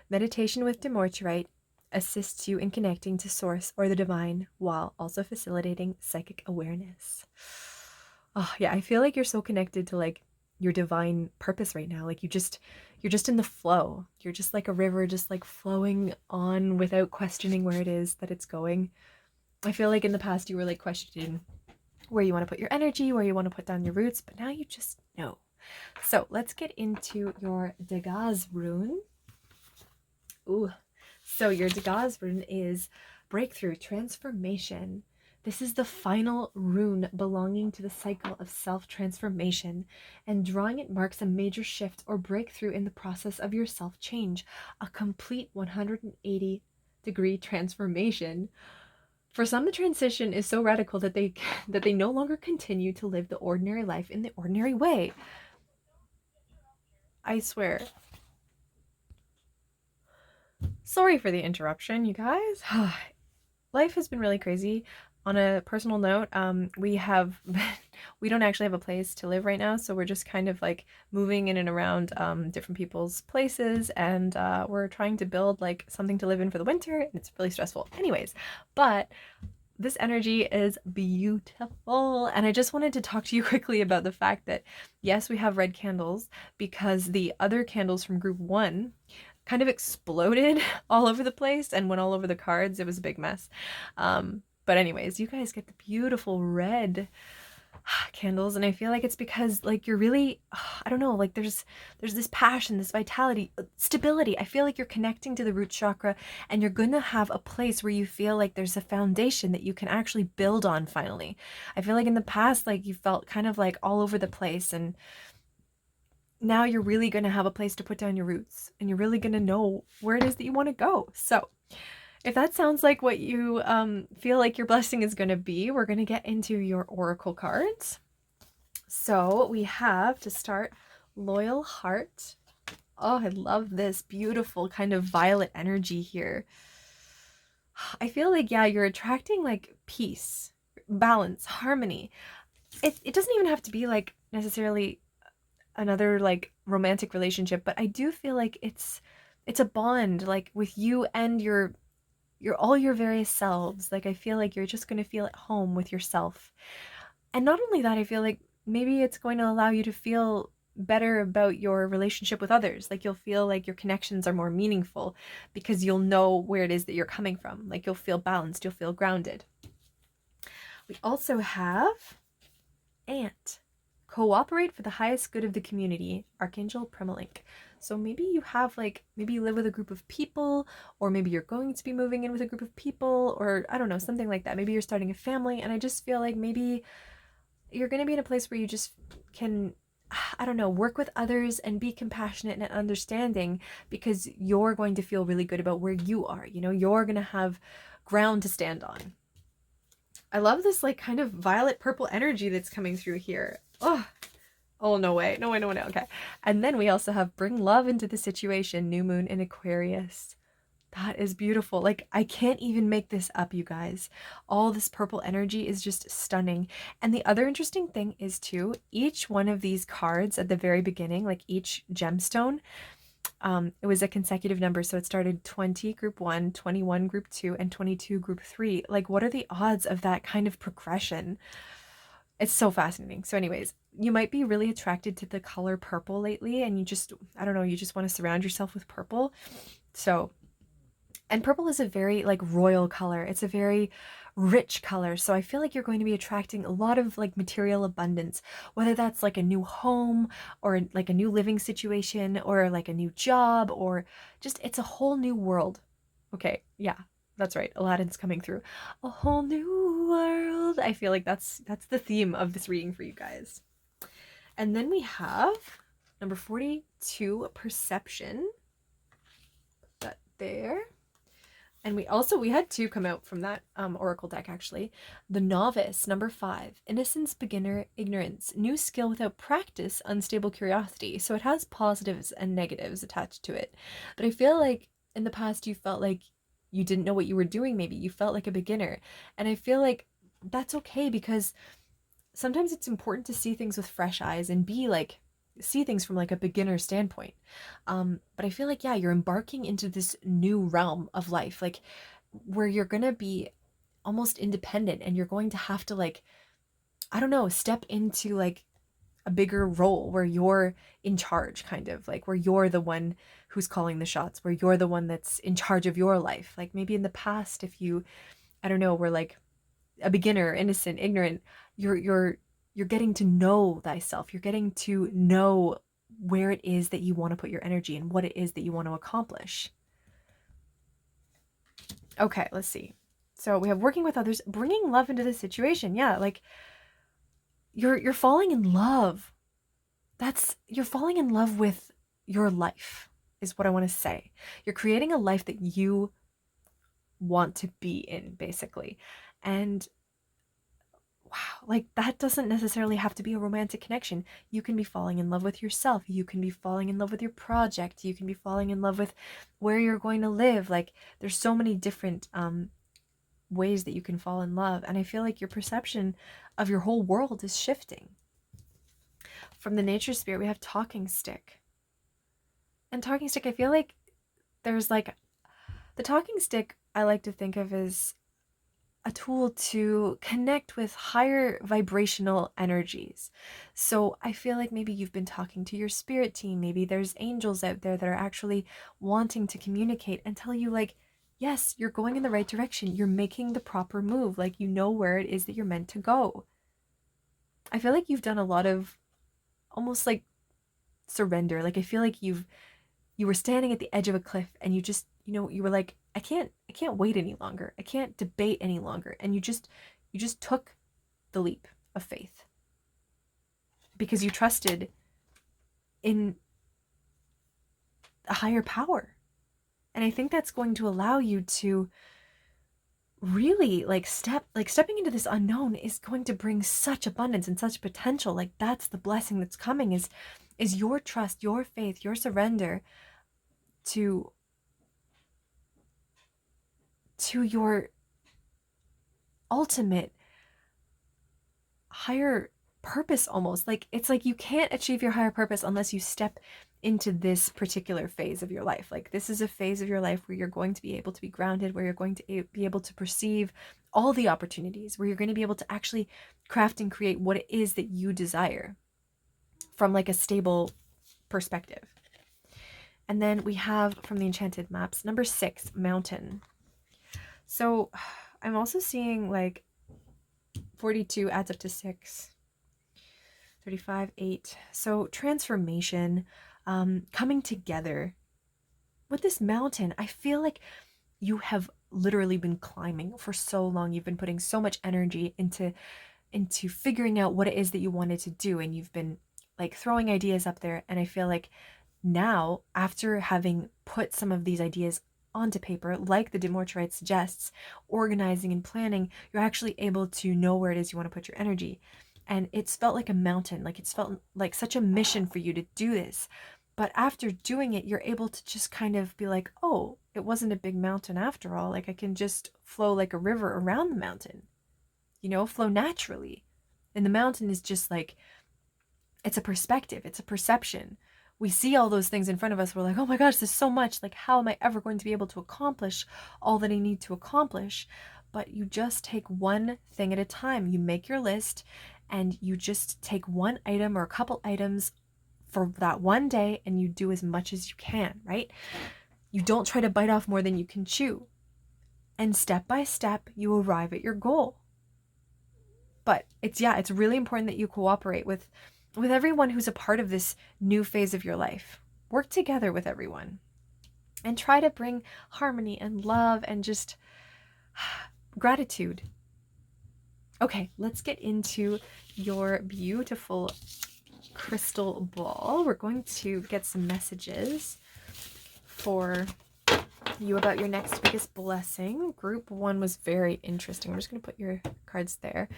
Meditation with Dumortierite assists you in connecting to source or the divine while also facilitating psychic awareness. Oh yeah, I feel like you're so connected to like your divine purpose right now. Like you're just in the flow. You're just like a river, just like flowing on without questioning where it is that it's going. I feel like in the past you were like questioning where you want to put your energy, where you want to put down your roots, but now you just know. So let's get into your Dagaz rune. Ooh. So your Dagaz rune is breakthrough, transformation. This is the final rune belonging to the cycle of self-transformation, and drawing it marks a major shift or breakthrough in the process of your self-change, a complete 180-degree transformation. For some, the transition is so radical that they no longer continue to live the ordinary life in the ordinary way. I swear. Sorry for the interruption, you guys. Life has been really crazy. On a personal note, we don't actually have a place to live right now, so we're just kind of like moving in and around different people's places, and we're trying to build like something to live in for the winter, and it's really stressful. Anyways, but this energy is beautiful, and I just wanted to talk to you quickly about the fact that yes, we have red candles because the other candles from group 1 kind of exploded all over the place and went all over the cards. It was a big mess. But anyways, you guys get the beautiful red candles, and I feel like it's because like you're really, I don't know, like there's this passion, this vitality, stability. I feel like you're connecting to the root chakra, and you're gonna have a place where you feel like there's a foundation that you can actually build on finally. I feel like in the past, like you felt kind of like all over the place, and now you're really going to have a place to put down your roots, and you're really going to know where it is that you want to go. So if that sounds like what you feel like your blessing is going to be, we're going to get into your oracle cards. So we have to start Loyal Heart. Oh, I love this beautiful kind of violet energy here. I feel like, yeah, you're attracting like peace, balance, harmony. It doesn't even have to be like necessarily another like romantic relationship, but I do feel like it's a bond like with you and your all your various selves. Like I feel like you're just going to feel at home with yourself. And not only that, I feel like maybe it's going to allow you to feel better about your relationship with others. Like you'll feel like your connections are more meaningful because you'll know where it is that you're coming from. Like you'll feel balanced, you'll feel grounded. We also have Ant. Cooperate for the highest good of the community, Archangel Premalink. So maybe you have like, maybe you live with a group of people, or maybe you're going to be moving in with a group of people, or I don't know, something like that. Maybe you're starting a family, and I just feel like maybe you're going to be in a place where you just can, I don't know, work with others and be compassionate and understanding, because you're going to feel really good about where you are. You know, you're going to have ground to stand on. I love this like kind of violet purple energy that's coming through here. Oh, no way. No way, no way, no. Okay. And then we also have bring love into the situation, new moon in Aquarius. That is beautiful. Like, I can't even make this up, you guys. All this purple energy is just stunning. And the other interesting thing is, too, each one of these cards at the very beginning, like each gemstone, it was a consecutive number. So it started 20 group 1, 21 group 2, and 22 group 3. Like, what are the odds of that kind of progression? It's so fascinating. So anyways, you might be really attracted to the color purple lately, and you just, I don't know, you just want to surround yourself with purple. So, and purple is a very like royal color. It's a very rich colors. So I feel like you're going to be attracting a lot of like material abundance, whether that's like a new home or like a new living situation or like a new job or just it's a whole new world. Okay, yeah, that's right. Aladdin's coming through. A whole new world. I feel like that's the theme of this reading for you guys. And then we have number 42, perception. Put that there. And we had two come out from that oracle deck actually. The novice, number 5, innocence, beginner, ignorance, new skill without practice, unstable curiosity. So it has positives and negatives attached to it. But I feel like in the past you felt like you didn't know what you were doing. Maybe you felt like a beginner, and I feel like that's okay, because sometimes it's important to see things with fresh eyes and be like see things from like a beginner standpoint. But I feel like, yeah, you're embarking into this new realm of life, like where you're gonna be almost independent and you're going to have to like, I don't know, step into like a bigger role where you're in charge, kind of like where you're the one who's calling the shots, where you're the one that's in charge of your life. Like maybe in the past, if you, I don't know, were like a beginner, innocent, ignorant, you're getting to know thyself. You're getting to know where it is that you want to put your energy and what it is that you want to accomplish. Okay, let's see. So we have working with others, bringing love into the situation. Yeah, like you're falling in love. You're falling in love with your life is what I want to say. You're creating a life that you want to be in, basically. And wow, like that doesn't necessarily have to be a romantic connection. You can be falling in love with yourself. You can be falling in love with your project. You can be falling in love with where you're going to live. Like there's so many different ways that you can fall in love. And I feel like your perception of your whole world is shifting. From the nature spirit, we have talking stick. And talking stick, I feel like there's like the talking stick I like to think of as a tool to connect with higher vibrational energies. So I feel like maybe you've been talking to your spirit team. Maybe there's angels out there that are actually wanting to communicate and tell you like, yes, you're going in the right direction. You're making the proper move. Like you know where it is that you're meant to go. I feel like you've done a lot of almost like surrender. Like I feel like you were standing at the edge of a cliff and you just, you were like, I can't wait any longer. I can't debate any longer. And you just took the leap of faith because you trusted in a higher power. And I think that's going to allow you to really stepping into this unknown is going to bring such abundance and such potential. Like that's the blessing that's coming is your trust, your faith, your surrender to your ultimate higher purpose. Almost like it's like you can't achieve your higher purpose unless you step into this particular phase of your life. Like this is a phase of your life where you're going to be able to be grounded, where you're going to be able to perceive all the opportunities, where you're going to be able to actually craft and create what it is that you desire from like a stable perspective. And then we have from the enchanted maps, number 6, mountain. So I'm also seeing like 42 adds up to 6, 35, 8. So transformation, coming together. With this mountain, I feel like you have literally been climbing for so long. You've been putting so much energy into figuring out what it is that you wanted to do. And you've been like throwing ideas up there. And I feel like now, after having put some of these ideas onto paper, like the Dumortierite suggests, organizing and planning, you're actually able to know where it is you want to put your energy. And it's felt like a mountain, like it's felt like such a mission for you to do this. But after doing it, you're able to just kind of be like, oh, it wasn't a big mountain after all. Like I can just flow like a river around the mountain, flow naturally. And the mountain is just like, it's a perspective, it's a perception. We see all those things in front of us. We're like, oh my gosh, there's so much. Like, how am I ever going to be able to accomplish all that I need to accomplish? But you just take one thing at a time. You make your list and you just take one item or a couple items for that one day and you do as much as you can, right? You don't try to bite off more than you can chew. and step by step you arrive at your goal. But it's really important that you cooperate with everyone who's a part of this new phase of your life. Work together with everyone and try to bring harmony and love and just gratitude. Okay, let's get into your beautiful crystal ball. We're going to get some messages for you about your next biggest blessing. Group 1 was very interesting. I'm just going to put your cards there.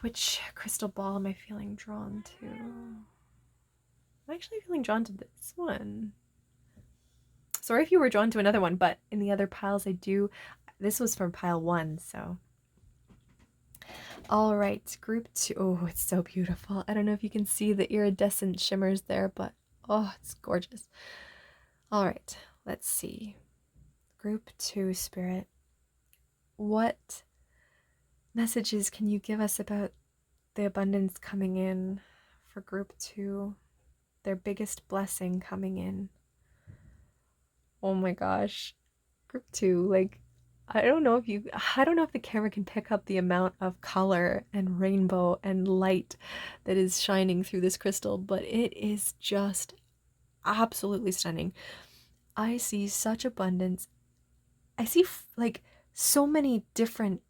Which crystal ball am I feeling drawn to? I'm actually feeling drawn to this one. Sorry if you were drawn to another one, but in the other piles I do. This was from pile 1, so. All right, group 2. Oh, it's so beautiful. I don't know if you can see the iridescent shimmers there, but oh, it's gorgeous. All right, let's see. Group 2, Spirit. What messages can you give us about the abundance coming in for group 2? Their biggest blessing coming in. Oh my gosh. Group 2, like, I don't know if the camera can pick up the amount of color and rainbow and light that is shining through this crystal, but it is just absolutely stunning. I see such abundance. I see like so many different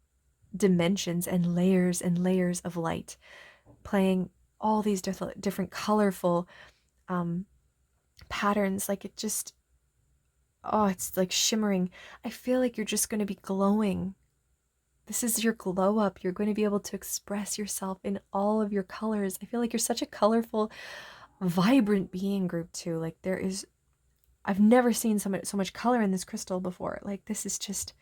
dimensions and layers of light playing all these different colorful patterns. Like, it just, oh, it's like shimmering. I feel like you're just going to be glowing. This is your glow up. You're going to be able to express yourself in all of your colors. I feel like you're such a colorful, vibrant being, group 2. Like, I've never seen so much color in this crystal before. Like, this is just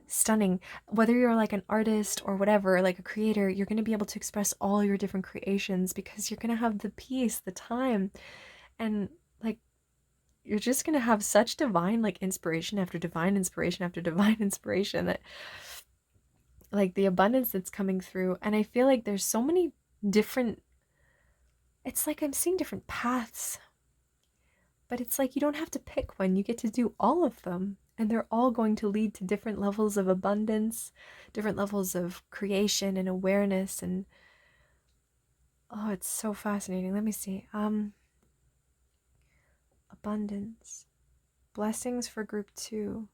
stunning. Whether you're like an artist or whatever, like a creator, you're going to be able to express all your different creations because you're going to have the peace, the time, and like, you're just going to have such divine, like, inspiration after divine inspiration after divine inspiration, that like the abundance that's coming through. And I feel like there's so many different, it's like I'm seeing different paths, but it's like you don't have to pick one. You get to do all of them, and they're all going to lead to different levels of abundance, different levels of creation and awareness. And oh, it's so fascinating. Let me see. Abundance, blessings for group 2.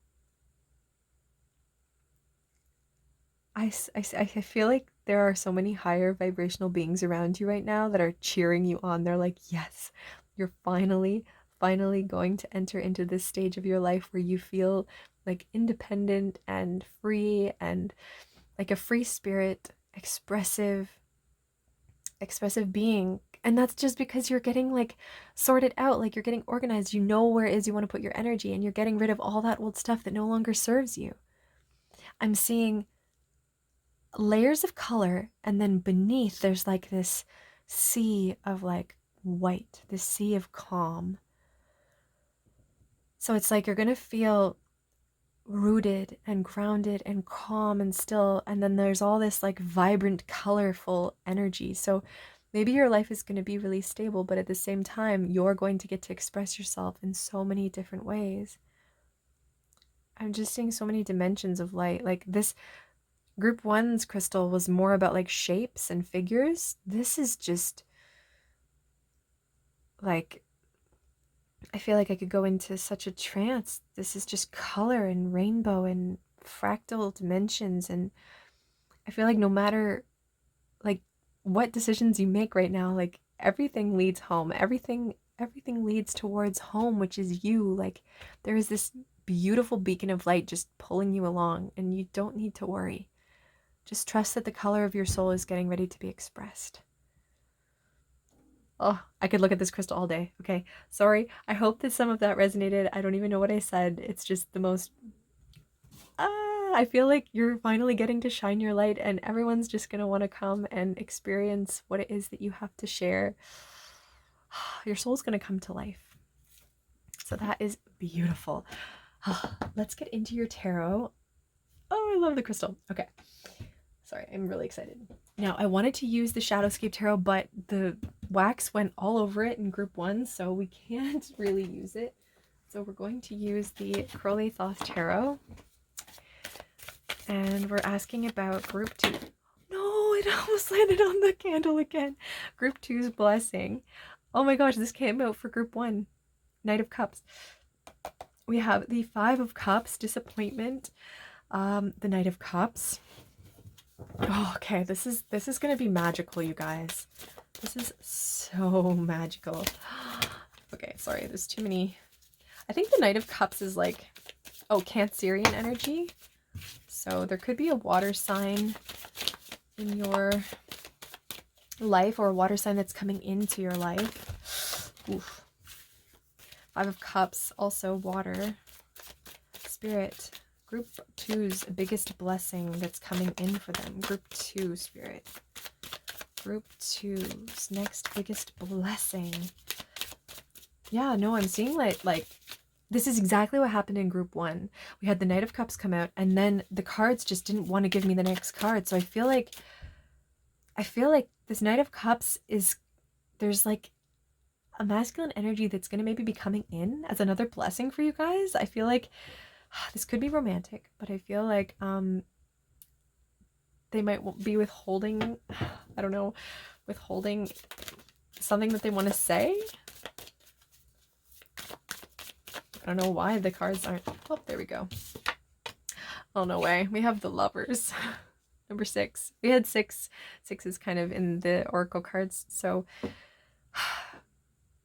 I feel like there are so many higher vibrational beings around you right now that are cheering you on. They're like, yes, you're finally going to enter into this stage of your life where you feel like independent and free and like a free spirit, expressive being. And that's just because you're getting like sorted out, like you're getting organized. You know where it is you want to put your energy, and you're getting rid of all that old stuff that no longer serves you. I'm seeing layers of color, and then beneath there's like this sea of like white, this sea of calm. So it's like you're gonna feel rooted and grounded and calm and still, and then there's all this like vibrant, colorful energy. So maybe your life is going to be really stable, but at the same time you're going to get to express yourself in so many different ways. I'm just seeing so many dimensions of light. Like, this group 1's crystal was more about like shapes and figures. This is just like, I feel like I could go into such a trance. This is just color and rainbow and fractal dimensions. And I feel like no matter like what decisions you make right now, like everything leads home. Everything leads towards home, which is you. Like, there is this beautiful beacon of light just pulling you along, and you don't need to worry. Just trust that the color of your soul is getting ready to be expressed. Oh, I could look at this crystal all day. Okay, sorry. I hope that some of that resonated. I don't even know what I said. It's just the most... I feel like you're finally getting to shine your light, and everyone's just going to want to come and experience what it is that you have to share. Your soul's going to come to life. So that is beautiful. Let's get into your tarot. Oh, I love the crystal. Okay. Sorry, I'm really excited. Now, I wanted to use the Shadowscape Tarot, but the wax went all over it in group 1, so we can't really use it. So we're going to use the Curly Thoth Tarot. And we're asking about group 2. No, it almost landed on the candle again. Group 2's blessing. Oh my gosh, this came out for group 1. Knight of Cups. We have the 5 of Cups, disappointment. The Knight of Cups. Oh, okay, this is gonna be magical, you guys. This is so magical. Okay, sorry, there's too many. I think the Knight of Cups is like, oh, Cancerian energy. So there could be a water sign in your life, or a water sign that's coming into your life. Oof. 5 of Cups, also water. Spirit. Group 2's biggest blessing that's coming in for them. Group 2, Spirit. Group 2's next biggest blessing. Yeah, no, I'm seeing like this is exactly what happened in group 1. We had the Knight of Cups come out, and then the cards just didn't want to give me the next card. So I feel like this Knight of Cups is, there's like a masculine energy that's going to maybe be coming in as another blessing for you guys. I feel like this could be romantic, but I feel like they might be withholding, I don't know, withholding something that they want to say. I don't know why the cards aren't. Oh, there we go. Oh, no way. We have the Lovers. Number 6. We had 6. 6 is kind of in the Oracle cards. So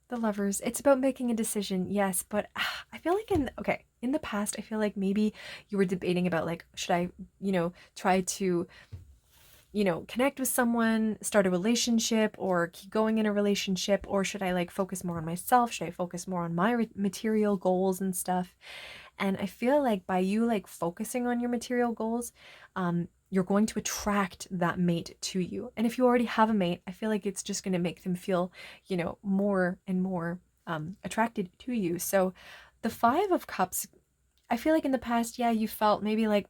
the Lovers. It's about making a decision, yes, but I feel like in the past, I feel like maybe you were debating about like, should I, try to, connect with someone, start a relationship, or keep going in a relationship, or should I like focus more on myself? Should I focus more on my material goals and stuff? And I feel like by you like focusing on your material goals, you're going to attract that mate to you. And if you already have a mate, I feel like it's just going to make them feel, more and more attracted to you. So the 5 of Cups, I feel like in the past, yeah, you felt maybe like,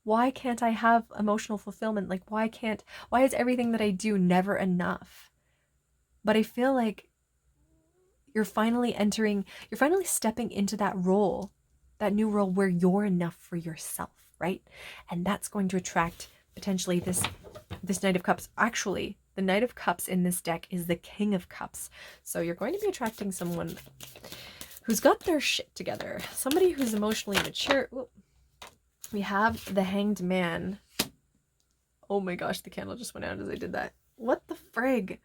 why can't I have emotional fulfillment? Like, why is everything that I do never enough? But I feel like you're finally stepping into that role, that new role where you're enough for yourself, right? And that's going to attract potentially this Knight of Cups. Actually, the Knight of Cups in this deck is the King of Cups. So you're going to be attracting someone who's got their shit together. Somebody who's emotionally mature. Ooh. We have the Hanged Man. Oh my gosh, the candle just went out as I did that. What the frig?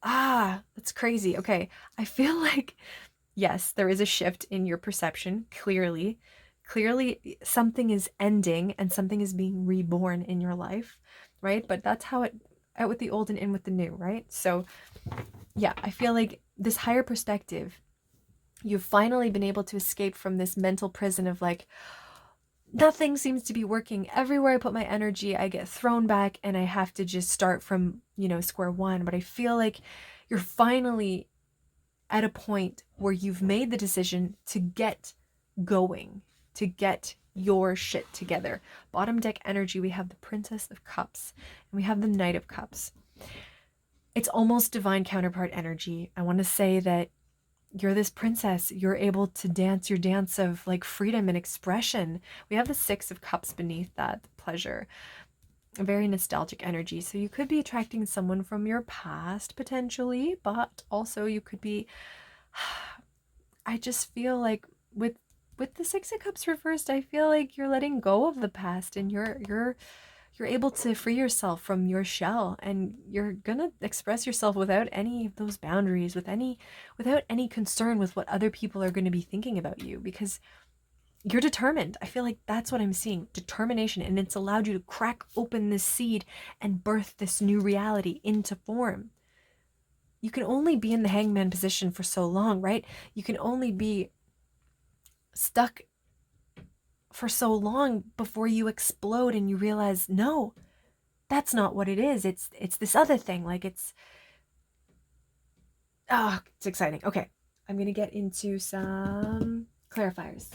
That's crazy. Okay, I feel like, yes, there is a shift in your perception, clearly. Clearly, something is ending and something is being reborn in your life, right? But that's how it, out with the old and in with the new, right? So, yeah, I feel like this higher perspective, you've finally been able to escape from this mental prison of like, nothing seems to be working. Everywhere I put my energy, I get thrown back and I have to just start from, square one. But I feel like you're finally at a point where you've made the decision to get going, to get your shit together. Bottom deck energy, we have the Princess of Cups and we have the Knight of Cups. It's almost divine counterpart energy. I want to say that you're this princess. You're able to dance your dance of like freedom and expression. We have the 6 of Cups beneath that, pleasure. A very nostalgic energy. So you could be attracting someone from your past potentially, but also you could be, I just feel like with the 6 of Cups reversed, I feel like you're letting go of the past and you're able to free yourself from your shell, and you're gonna express yourself without any of those boundaries, without any concern with what other people are going to be thinking about you, because you're determined. I feel like that's what I'm seeing, determination, and it's allowed you to crack open this seed and birth this new reality into form. You can only be in the hangman position for so long, right? You can only be stuck for so long before you explode and you realize, no, that's not what it is. It's this other thing. Like it's exciting. Okay, I'm gonna get into some clarifiers.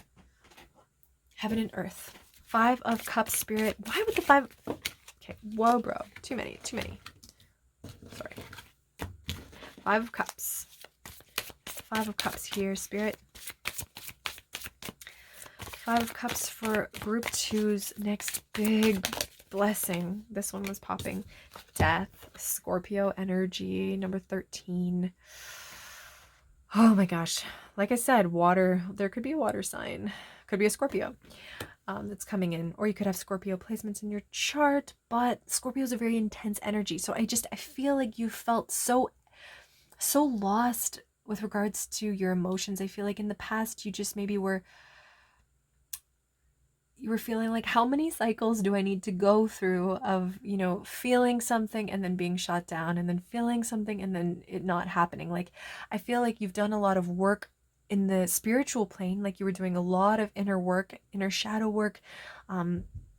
Heaven and Earth. 5 of Cups, Spirit. Why would the 5? Okay, whoa, bro. Too many. Sorry. 5 of Cups. 5 of Cups here, Spirit. Five of Cups for group two's next big blessing. This one was popping. Death, Scorpio energy, number 13. Oh my gosh. Like I said, water, there could be a water sign. Could be a Scorpio that's coming in. Or you could have Scorpio placements in your chart, but Scorpio is a very intense energy. So I feel like you felt so lost with regards to your emotions. I feel like in the past you just maybe you were feeling like, how many cycles do I need to go through of, you know, feeling something and then being shot down, and then feeling something and then it not happening. Like, I feel like you've done a lot of work in the spiritual plane, like you were doing a lot of inner work, inner shadow work.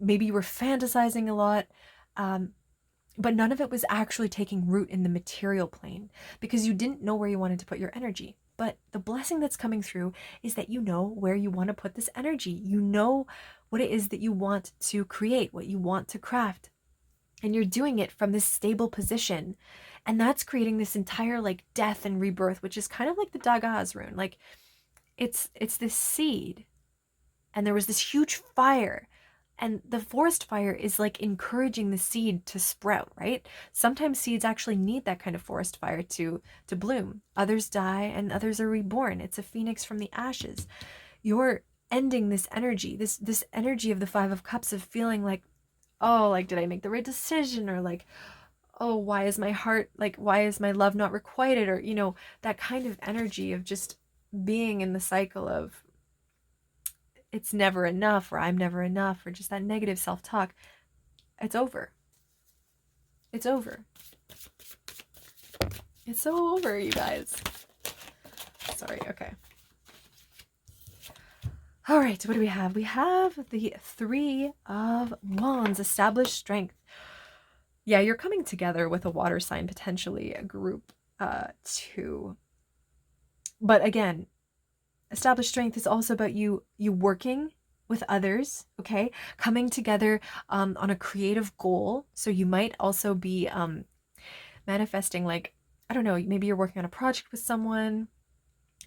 Maybe you were fantasizing a lot, but none of it was actually taking root in the material plane because you didn't know where you wanted to put your energy. But the blessing that's coming through is that you know where you want to put this energy. You know what it is that you want to create, what you want to craft. And you're doing it from this stable position. And that's creating this entire like death and rebirth, which is kind of like the Dagaz rune. Like it's this seed. And there was this huge fire. And the forest fire is like encouraging the seed to sprout, right? Sometimes seeds actually need that kind of forest fire to bloom. Others die and others are reborn. It's a phoenix from the ashes. You're ending this energy, this energy of the Five of Cups, of feeling like, oh, like, did I make the right decision? Or like, oh, why is my heart, like, why is my love not requited? Or, you know, that kind of energy of just being in the cycle of it's never enough, or I'm never enough, or just that negative self-talk. It's over. It's over. It's so over, you guys. Sorry, okay. All right, what do we have? We have the Three of Wands, established strength. Yeah, you're coming together with a water sign, potentially a group two. But again, established strength is also about you working with others, okay? Coming together on a creative goal. So you might also be manifesting, like, I don't know, maybe you're working on a project with someone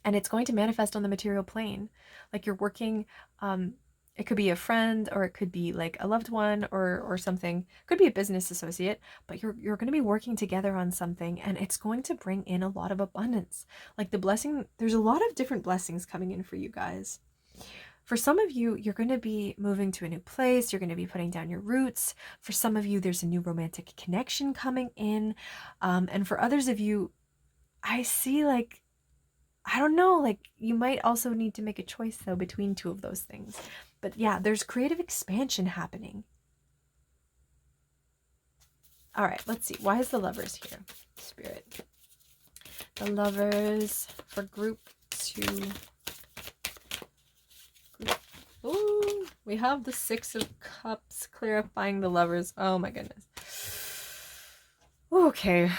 and it's going to manifest on the material plane. Like you're working, it could be a friend, or it could be like a loved one, or something. It could be a business associate, but you're going to be working together on something, and it's going to bring in a lot of abundance. Like the blessing, there's a lot of different blessings coming in for you guys. For some of you, you're going to be moving to a new place. You're going to be putting down your roots. For some of you, there's a new romantic connection coming in. And for others of you, I see, like, I don't know, like you might also need to make a choice though between two of those things. But yeah, there's creative expansion happening. All right, let's see. Why is the Lovers here? Spirit. The Lovers for group two. Ooh, we have the Six of Cups clarifying the Lovers. Oh my goodness. Okay.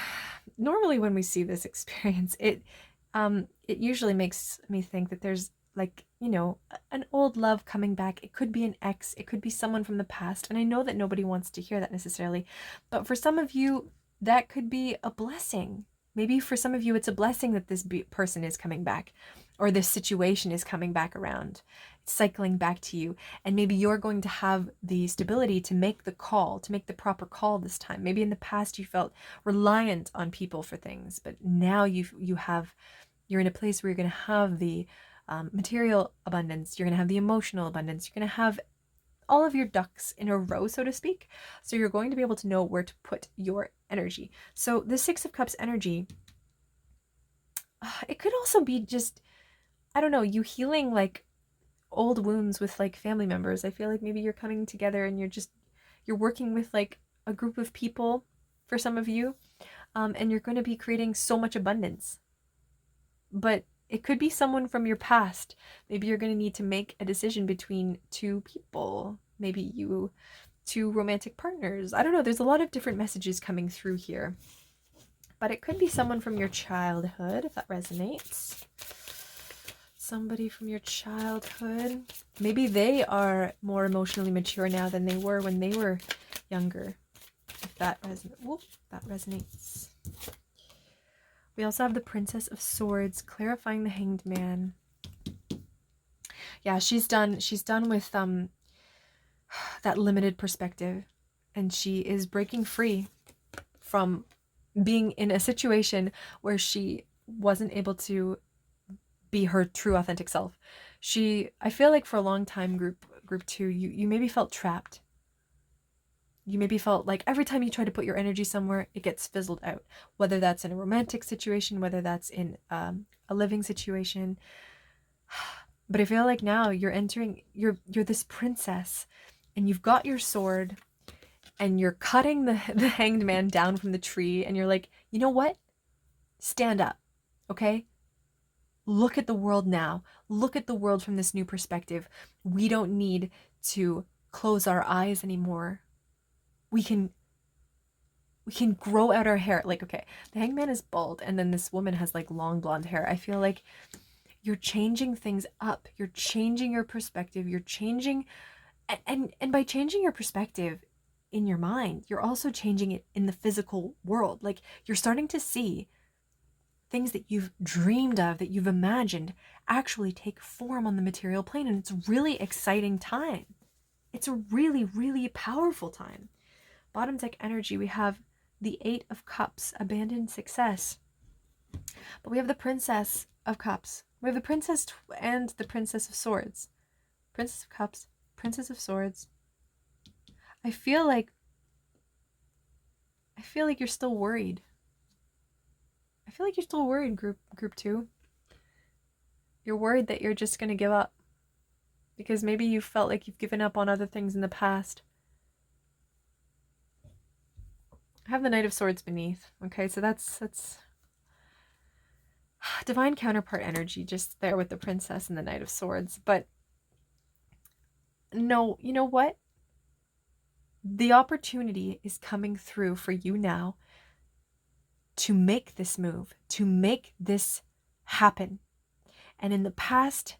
Normally when we see this experience, it usually makes me think that there's, like, you know, an old love coming back. It could be an ex, it could be someone from the past, and I know that nobody wants to hear that necessarily, but for some of you that could be a blessing. Maybe for some of you it's a blessing that this person is coming back, or this situation is coming back around, cycling back to you, and maybe you're going to have the stability to make the call, to make the proper call this time. Maybe in the past you felt reliant on people for things, but now you're in a place where you're going to have the material abundance, you're going to have the emotional abundance, you're going to have all of your ducks in a row, so to speak. So you're going to be able to know where to put your energy. So the Six of Cups energy, it could also be just, I don't know, you healing like old wounds with like family members. I feel like maybe you're coming together and you're working with like a group of people for some of you, and you're going to be creating so much abundance. But it could be someone from your past. Maybe you're going to need to make a decision between two people. Maybe two romantic partners. I don't know. There's a lot of different messages coming through here. But it could be someone from your childhood, if that resonates. Somebody from your childhood. Maybe they are more emotionally mature now than they were when they were younger. If that resonates. Whoop, that resonates. We also have the Princess of Swords clarifying the Hanged Man. Yeah, she's done with that limited perspective, and she is breaking free from being in a situation where she wasn't able to be her true authentic self. I feel like for a long time, group 2, you maybe felt trapped. You maybe felt like every time you try to put your energy somewhere, it gets fizzled out. Whether that's in a romantic situation, whether that's in a living situation. But I feel like now you're this princess, and you've got your sword, and you're cutting the hanged man down from the tree, and you're like, you know what? Stand up, okay? Look at the world now. Look at the world from this new perspective. We don't need to close our eyes anymore. We can grow out our hair. Like, okay, the hangman is bald, and then this woman has like long blonde hair. I feel like you're changing things up. You're changing your perspective. You're changing, and by changing your perspective in your mind, you're also changing it in the physical world. Like, you're starting to see things that you've dreamed of, that you've imagined, actually take form on the material plane, and it's a really exciting time. It's a really, really powerful time. Bottom deck energy, we have the 8 of Cups, abandoned success. But we have the Princess of Cups. We have the Princess and the Princess of Swords. Princess of Cups, Princess of Swords. I feel like you're still worried. I feel like you're still worried, group 2. You're worried that you're just going to give up. Because maybe you felt like you've given up on other things in the past. I have the Knight of Swords beneath. Okay, so that's divine counterpart energy just there with the Princess and the Knight of Swords. But no, you know what? The opportunity is coming through for you now to make this move, to make this happen. And in the past,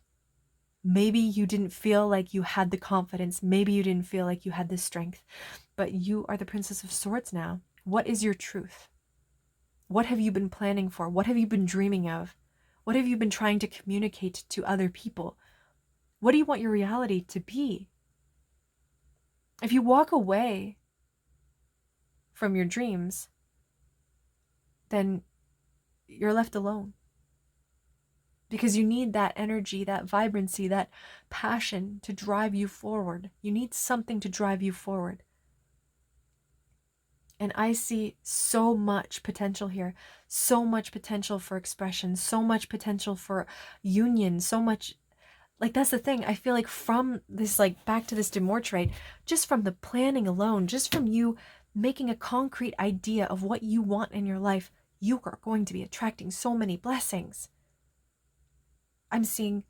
maybe you didn't feel like you had the confidence. Maybe you didn't feel like you had the strength. But you are the Princess of Swords now. What is your truth? What have you been planning for? What have you been dreaming of? What have you been trying to communicate to other people? What do you want your reality to be? If you walk away from your dreams, then you're left alone. Because you need that energy, that vibrancy, that passion to drive you forward. You need something to drive you forward. And I see so much potential here, so much potential for expression, so much potential for union, so much, like, that's the thing. I feel like from this, like, back to this Dumortierite, just from the planning alone, just from you making a concrete idea of what you want in your life, you are going to be attracting so many blessings. I'm seeing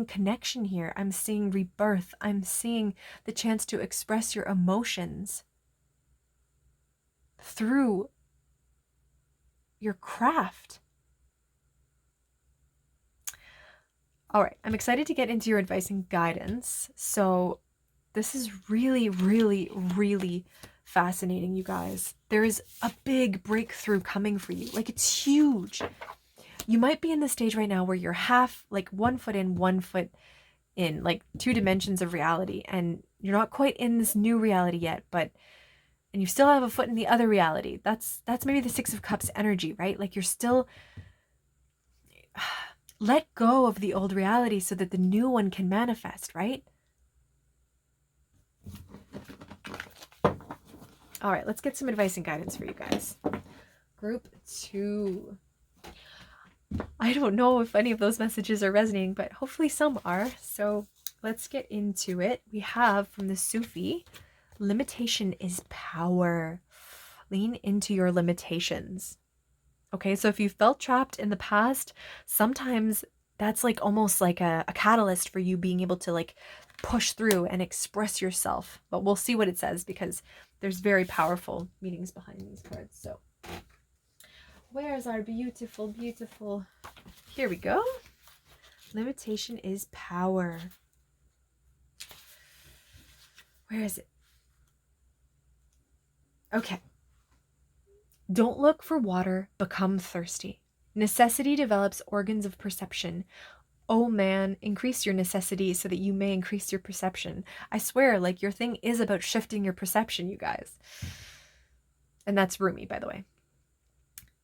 connection here. I'm seeing rebirth. I'm seeing the chance to express your emotions through your craft. All right, I'm excited to get into your advice and guidance. So this is really, really, really fascinating, you guys. There is a big breakthrough coming for you. Like, it's huge. You might be in the stage right now where you're half, like, 1 foot in, 1 foot in, like 2 dimensions of reality, and you're not quite in this new reality yet, and you still have a foot in the other reality. That's maybe the 6 of Cups energy, right? Like, you're still, let go of the old reality so that the new one can manifest, right? All right, let's get some advice and guidance for you guys. Group 2. I don't know if any of those messages are resonating, but hopefully some are. So let's get into it. We have from the Sufi, limitation is power. Lean into your limitations. Okay, so if you felt trapped in the past, sometimes that's like almost like a catalyst for you being able to like push through and express yourself. But we'll see what it says because there's very powerful meanings behind these cards. So where's our beautiful, beautiful... Here we go. Limitation is power. Where is it? Okay. Don't look for water, become thirsty. Necessity develops organs of perception. Oh man, increase your necessity so that you may increase your perception. I swear, like, your thing is about shifting your perception, you guys. And that's Rumi, by the way.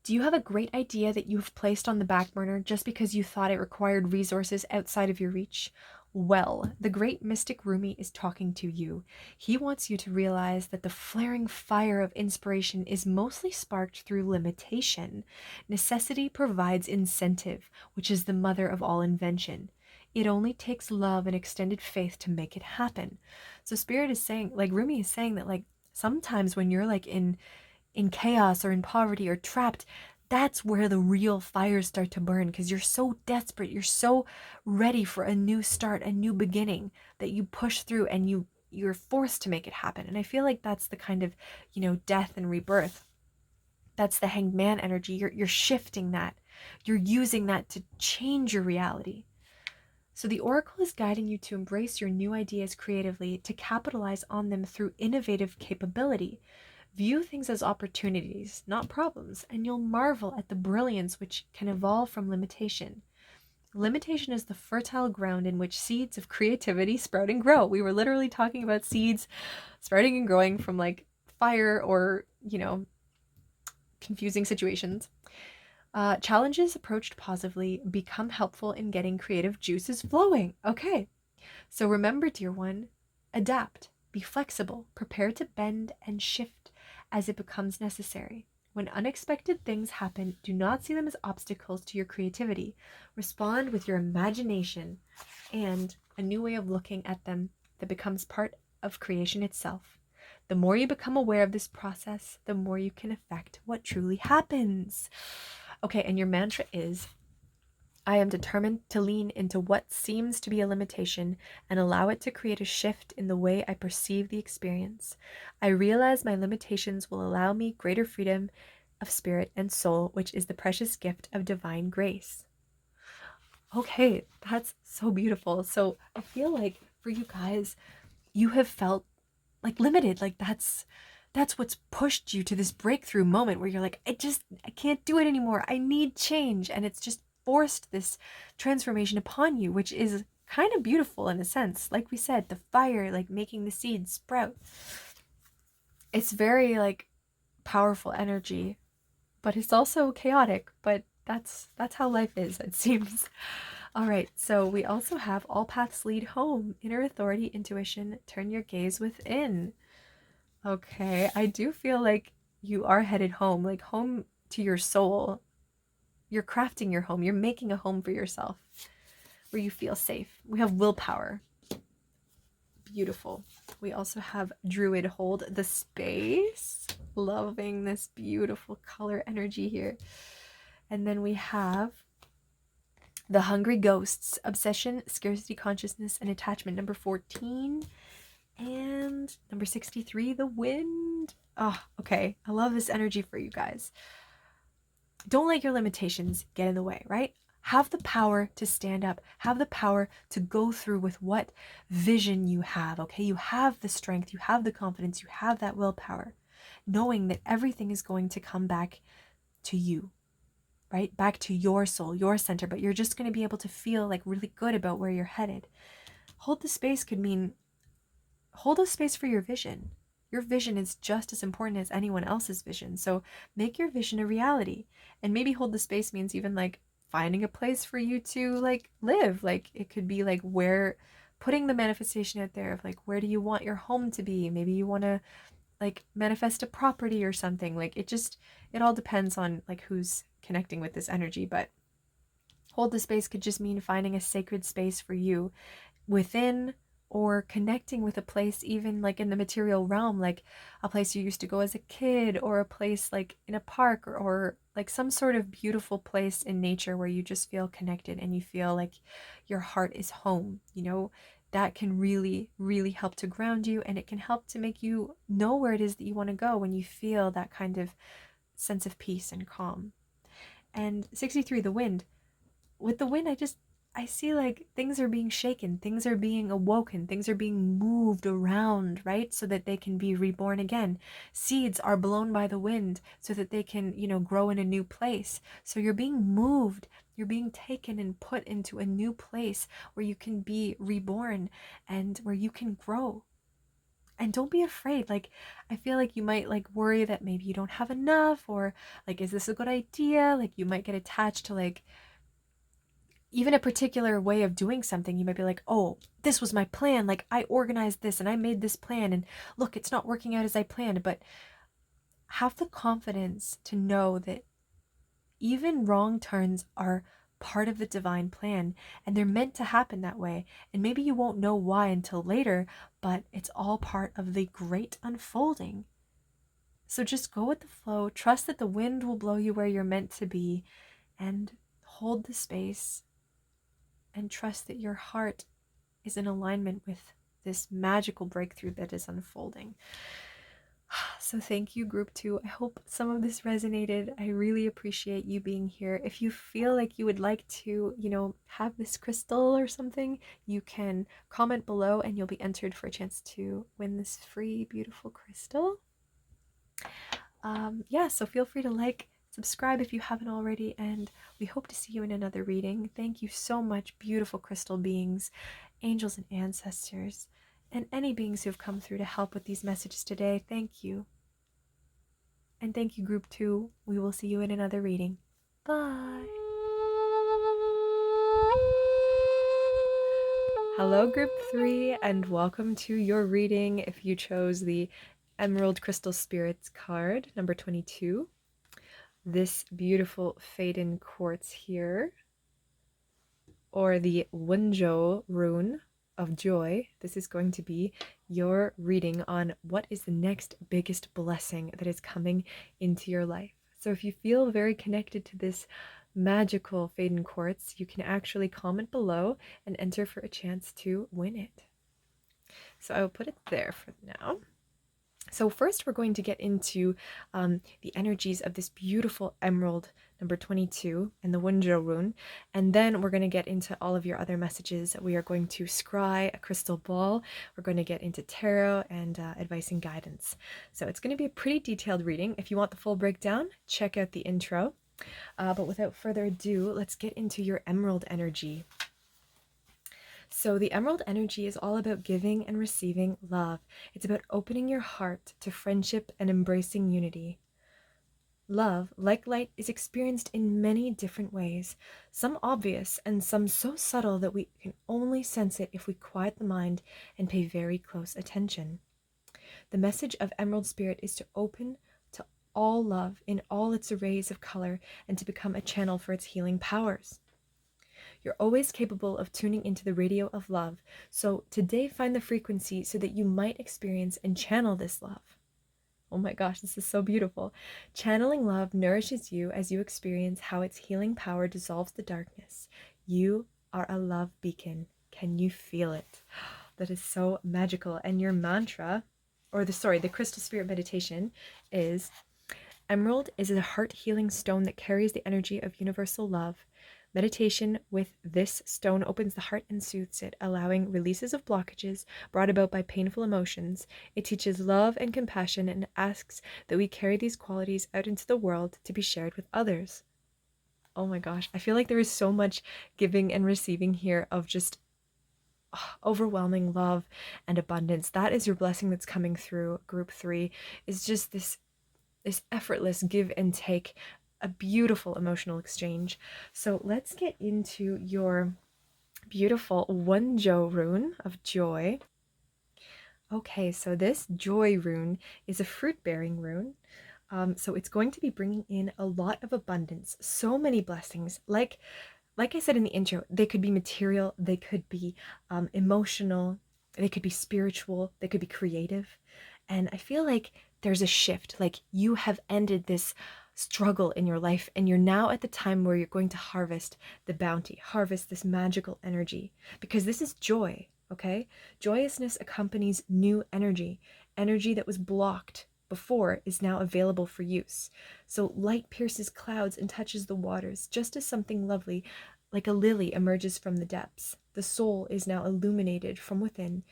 Do you have a great idea that you have placed on the back burner just because you thought it required resources outside of your reach? Well, the great mystic Rumi is talking to you. He wants you to realize that the flaring fire of inspiration is mostly sparked through limitation. Necessity provides incentive, which is the mother of all invention. It only takes love and extended faith to make it happen. So Spirit is saying, like Rumi is saying that, like, sometimes when you're like in chaos or in poverty or trapped, that's where the real fires start to burn, because you're so desperate, you're so ready for a new start, a new beginning, that you push through and you're forced to make it happen. And I feel like that's the kind of, death and rebirth. That's the hanged man energy. You're shifting that. You're using that to change your reality. So the oracle is guiding you to embrace your new ideas creatively, to capitalize on them through innovative capability. View things as opportunities, not problems, and you'll marvel at the brilliance which can evolve from limitation. Limitation is the fertile ground in which seeds of creativity sprout and grow. We were literally talking about seeds sprouting and growing from like fire or, confusing situations. Challenges approached positively become helpful in getting creative juices flowing. Okay, so remember, dear one, adapt, be flexible, prepare to bend and shift as it becomes necessary. When unexpected things happen, do not see them as obstacles to your creativity. Respond with your imagination and a new way of looking at them that becomes part of creation itself. The more you become aware of this process, the more you can affect what truly happens. Okay, and your mantra is, I am determined to lean into what seems to be a limitation and allow it to create a shift in the way I perceive the experience. I realize my limitations will allow me greater freedom of spirit and soul, which is the precious gift of divine grace. Okay, that's so beautiful. So I feel like for you guys, you have felt like limited. Like that's what's pushed you to this breakthrough moment where you're like, I can't do it anymore. I need change. And it's just forced this transformation upon you, which is kind of beautiful in a sense. Like we said, the fire, like making the seeds sprout. It's very like powerful energy, but it's also chaotic, but that's how life is, it seems. All right, so we also have all paths lead home, inner authority, intuition, turn your gaze within. Okay, I do feel like you are headed home, like home to your soul. You're crafting your home. You're making a home for yourself where you feel safe. We have willpower. Beautiful. We also have Druid hold the space. Loving this beautiful color energy here. And then we have the hungry ghosts, obsession, scarcity consciousness, and attachment, number 14. And number 63, the wind. Oh, okay. I love this energy for you guys. Don't let your limitations get in the way, right? Have the power to stand up. Have the power to go through with what vision you have, okay? You have the strength, you have the confidence, you have that willpower, knowing that everything is going to come back to you, right? Back to your soul, your center, but you're just going to be able to feel like really good about where you're headed. Hold the space could mean hold a space for your vision. Your vision is just as important as anyone else's vision. So make your vision a reality. And maybe hold the space means even like finding a place for you to like live. Like it could be like where, putting the manifestation out there of like, where do you want your home to be? Maybe you want to like manifest a property or something. Like it all depends on like who's connecting with this energy. But hold the space could just mean finding a sacred space for you within, or connecting with a place even like in the material realm, like a place you used to go as a kid, or a place like in a park, or like some sort of beautiful place in nature where you just feel connected and you feel like your heart is home. That can really, really help to ground you, and it can help to make you know where it is that you want to go when you feel that kind of sense of peace and calm. And 63, the wind. With the wind, I see like things are being shaken, things are being awoken, things are being moved around, right? So that they can be reborn again. Seeds are blown by the wind so that they can, grow in a new place. So you're being moved You're being taken and put into a new place where you can be reborn and where you can grow. And don't be afraid. Like, I feel like you might like worry that maybe you don't have enough, or like, is this a good idea? Like, you might get attached to like even a particular way of doing something. You might be like, oh, this was my plan. Like, I organized this and I made this plan, and look, it's not working out as I planned. But have the confidence to know that even wrong turns are part of the divine plan, and they're meant to happen that way. And maybe you won't know why until later, but it's all part of the great unfolding. So just go with the flow, trust that the wind will blow you where you're meant to be, and hold the space and trust that your heart is in alignment with this magical breakthrough that is unfolding. So thank you, group 2. I hope some of this resonated. I really appreciate you being here. If you feel like you would like to, have this crystal or something, you can comment below and you'll be entered for a chance to win this free, beautiful crystal. So feel free to like, subscribe if you haven't already, and we hope to see you in another reading. Thank you so much, beautiful crystal beings, angels and ancestors, and any beings who have come through to help with these messages today. Thank you. And thank you, group 2. We will see you in another reading. Bye. Hello, group 3, and welcome to your reading if you chose the Emerald Crystal Spirits card, number 22. This beautiful Faden Quartz here, or the Wunjo rune of joy. This is going to be your reading on what is the next biggest blessing that is coming into your life. So if you feel very connected to this magical Faden Quartz, you can actually comment below and enter for a chance to win it. So I will put it there for now. So first we're going to get into the energies of this beautiful emerald number 22 and the Wunjo rune, and then we're going to get into all of your other messages. We are going to scry a crystal ball, we're going to get into tarot and advice and guidance. So it's going to be a pretty detailed reading. If you want the full breakdown, check out the intro. But without further ado, let's get into your emerald energy. So the emerald energy is all about giving and receiving love. It's about opening your heart to friendship and embracing unity. Love, like light, is experienced in many different ways, some obvious and some so subtle that we can only sense it if we quiet the mind and pay very close attention. The message of Emerald Spirit is to open to all love in all its arrays of color and to become a channel for its healing powers. You're always capable of tuning into the radio of love, so today find the frequency so that you might experience and channel this love. Oh my gosh, this is so beautiful. Channeling love nourishes you as you experience how its healing power dissolves the darkness. You are a love beacon. Can you feel it? That is so magical. And your mantra, the crystal spirit meditation is, Emerald is a heart-healing stone that carries the energy of universal love. Meditation with this stone opens the heart and soothes it, allowing releases of blockages brought about by painful emotions. It teaches love and compassion and asks that we carry these qualities out into the world to be shared with others. Oh my gosh, I feel like there is so much giving and receiving here of just overwhelming love and abundance. That is your blessing that's coming through, group 3, is just this effortless give and take, a beautiful emotional exchange. So let's get into your beautiful Wunjo rune of joy. Okay, so this joy rune is a fruit-bearing rune. So it's going to be bringing in a lot of abundance, so many blessings. Like I said in the intro, they could be material, they could be emotional, they could be spiritual, they could be creative. And I feel like there's a shift, like you have ended this struggle in your life and you're now at the time where you're going to harvest the bounty, harvest this magical energy, because this is joy, okay? Joyousness accompanies new energy. Energy that was blocked before is now available for use. So light pierces clouds and touches the waters, just as something lovely like a lily emerges from the depths. The soul is now illuminated from within,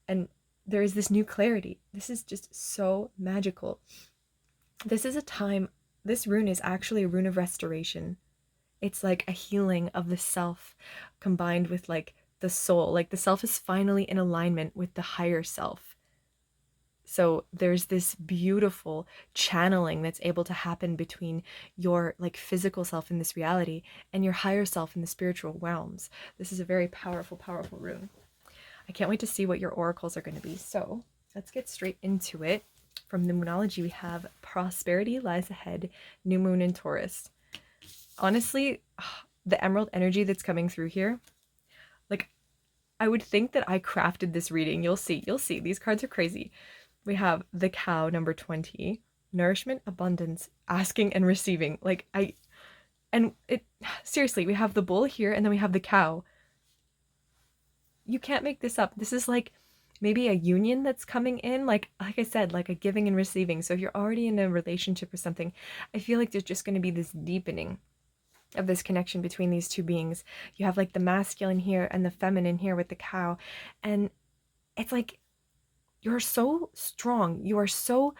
and there is this new clarity. This is just so magical. This is a time, this rune is actually a rune of restoration. It's like a healing of the self combined with like the soul. Like the self is finally in alignment with the higher self. So there's this beautiful channeling that's able to happen between your like physical self in this reality and your higher self in the spiritual realms. This is a very powerful, powerful rune. I can't wait to see what your oracles are going to be. So let's get straight into it. From the Moonology, we have prosperity lies ahead, new moon in Taurus. Honestly, the emerald energy that's coming through here, like I would think that I crafted this reading. You'll see. These cards are crazy. We have the cow, number 20, nourishment, abundance, asking and receiving. Seriously, we have the bull here and then we have the cow. You can't make this up. This is like maybe a union that's coming in, like I said, like a giving and receiving. So if you're already in a relationship or something, I feel like there's just going to be this deepening of this connection between these two beings. You have like the masculine here and the feminine here with the cow, and it's like you're so strong, you are so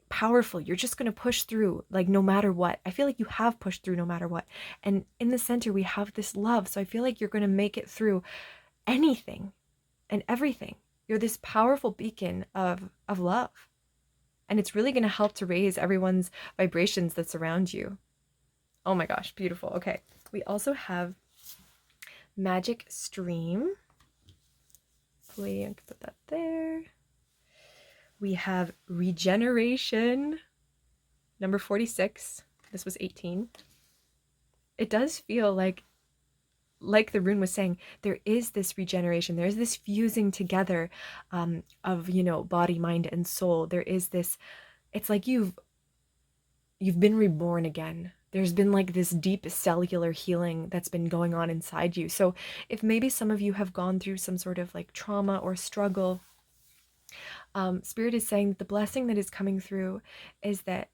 powerful, you're just going to push through like no matter what. I feel like you have pushed through no matter what, and in the center we have this love, so I feel like you're going to make it through anything and everything. You're this powerful beacon of love, and it's really going to help to raise everyone's vibrations that surround you. Oh my gosh, beautiful. Okay, we also have magic stream. Hopefully I can put that there. We have regeneration, number 46. This was 18. It does feel like the rune was saying, there is this regeneration, there's this fusing together of, you know, body, mind, and soul. There is this, it's like you've been reborn again. There's been like this deep cellular healing that's been going on inside you. So if maybe some of you have gone through some sort of like trauma or struggle, Spirit is saying that the blessing that is coming through is that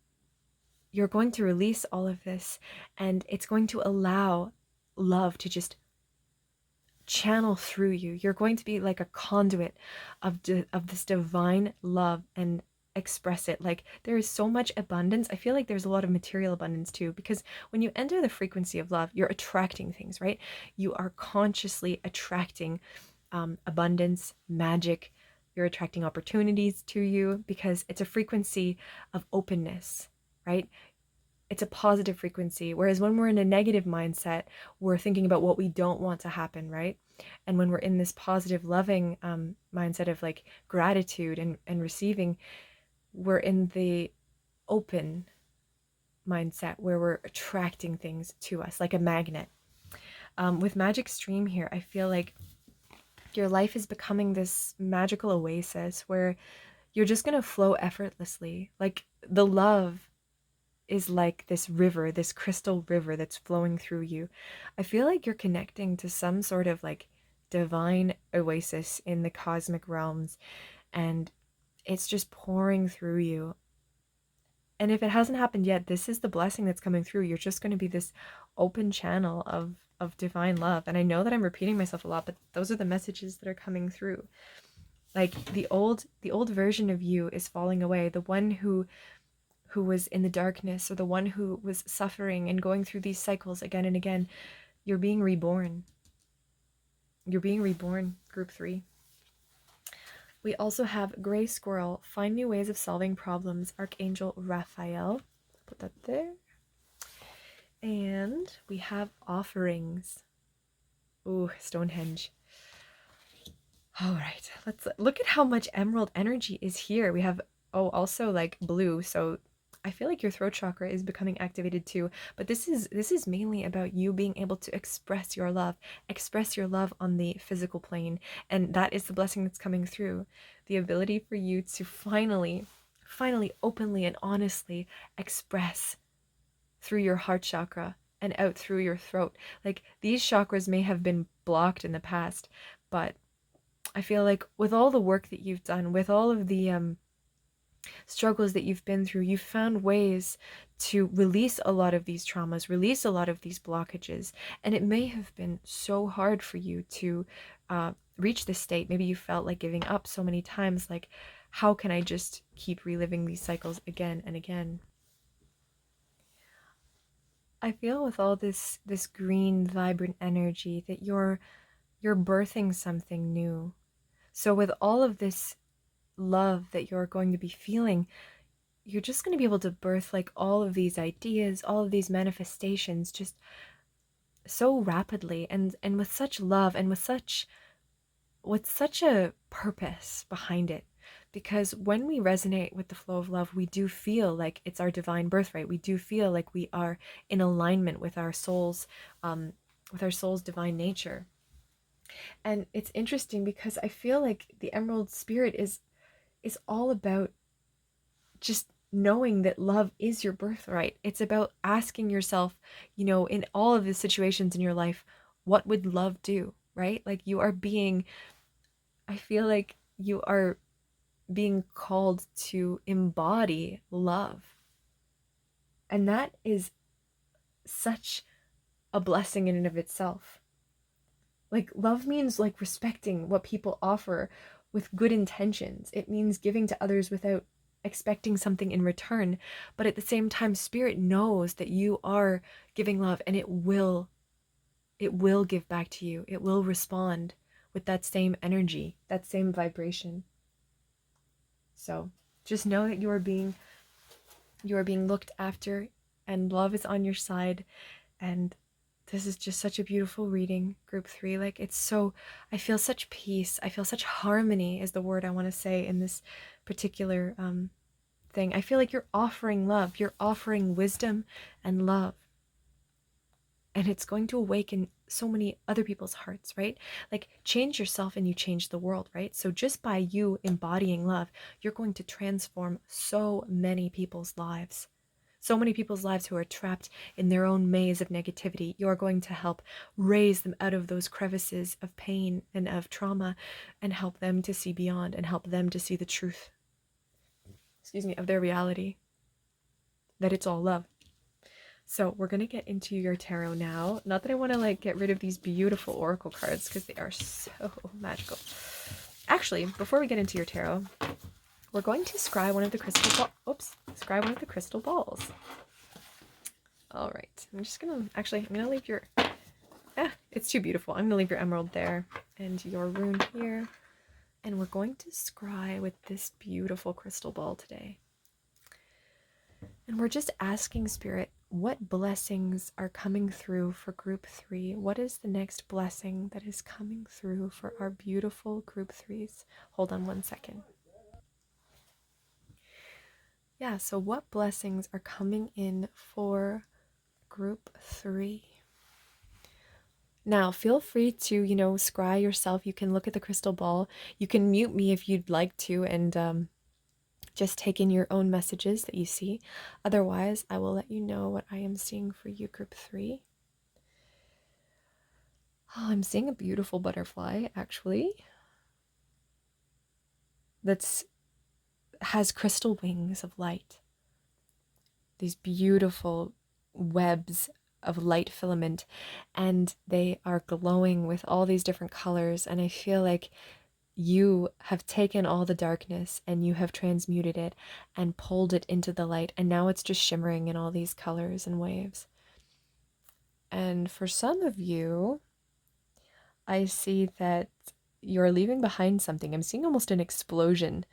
you're going to release all of this, and it's going to allow love to just channel through you. You're going to be like a conduit of this divine love and express it. Like there is so much abundance. I feel like there's a lot of material abundance too, because when you enter the frequency of love, you're attracting things, right? You are consciously attracting abundance, magic. You're attracting opportunities to you because it's a frequency of openness, right? It's a positive frequency. Whereas when we're in a negative mindset, we're thinking about what we don't want to happen, right? And when we're in this positive, loving mindset of like gratitude and receiving, we're in the open mindset where we're attracting things to us like a magnet. With Magic Stream here, I feel like your life is becoming this magical oasis where you're just going to flow effortlessly. Like the love is like this river, this crystal river that's flowing through you. I feel like you're connecting to some sort of like divine oasis in the cosmic realms, and it's just pouring through you. And if it hasn't happened yet, this is the blessing that's coming through. You're just going to be this open channel of divine love. And I know that I'm repeating myself a lot, but those are the messages that are coming through. Like the old version of you is falling away. The one who was in the darkness, or the one who was suffering and going through these cycles again and again, you're being reborn. You're being reborn, group 3. We also have Gray Squirrel, find new ways of solving problems, Archangel Raphael. Put that there. And we have offerings. Ooh, Stonehenge. All right, let's look at how much emerald energy is here. We have, also like blue, so I feel like your throat chakra is becoming activated too, but this is mainly about you being able to express your love on the physical plane, and that is the blessing that's coming through. The ability for you to finally openly and honestly express through your heart chakra and out through your throat. Like these chakras may have been blocked in the past, but I feel like with all the work that you've done, with all of the struggles that you've been through, you've found ways to release a lot of these traumas, release a lot of these blockages. And it may have been so hard for you to reach this state. Maybe you felt like giving up so many times, like, how can I just keep reliving these cycles again and again? I feel with all this green vibrant energy that you're birthing something new. So with all of this love that you're going to be feeling, you're just going to be able to birth like all of these ideas, all of these manifestations just so rapidly and with such love and with such a purpose behind it. Because when we resonate with the flow of love, we do feel like it's our divine birthright. We do feel like we are in alignment with our soul's divine nature. And it's interesting because I feel like the Emerald Spirit is all about just knowing that love is your birthright. It's about asking yourself, in all of the situations in your life, what would love do, right? Like I feel like you are being called to embody love. And that is such a blessing in and of itself. Like, love means like respecting what people offer with good intentions. It means giving to others without expecting something in return. But at the same time, Spirit knows that you are giving love, and it will give back to you. It will respond with that same energy, that same vibration. So just know that you are being looked after, and love is on your side. And this is just such a beautiful reading, group 3. Like, I feel such peace. I feel such harmony is the word I want to say in this particular thing. I feel like you're offering love. You're offering wisdom and love. And it's going to awaken so many other people's hearts, right? Like, change yourself and you change the world, right? So just by you embodying love, you're going to transform so many people's lives. So many people's lives who are trapped in their own maze of negativity. You're going to help raise them out of those crevices of pain and of trauma and help them to see beyond and help them to see the truth, of their reality, that it's all love. So we're going to get into your tarot now. Not that I want to like get rid of these beautiful oracle cards because they are so magical. Actually, before we get into your tarot, we're going to scry one of the scry one of the crystal balls. All right. I'm going to leave your it's too beautiful. I'm going to leave your emerald there and your rune here. And we're going to scry with this beautiful crystal ball today. And we're just asking Spirit, what blessings are coming through for group 3? What is the next blessing that is coming through for our beautiful group 3s? Hold on one second. Yeah, so what blessings are coming in for group 3? Now, feel free to, scry yourself. You can look at the crystal ball. You can mute me if you'd like to and just take in your own messages that you see. Otherwise, I will let you know what I am seeing for you, group 3. Oh, I'm seeing a beautiful butterfly, actually. Has crystal wings of light. These beautiful webs of light filament, and they are glowing with all these different colors. And I feel like you have taken all the darkness and you have transmuted it and pulled it into the light, and now it's just shimmering in all these colors and waves. And for some of you, I see that you're leaving behind something. I'm seeing almost an explosion.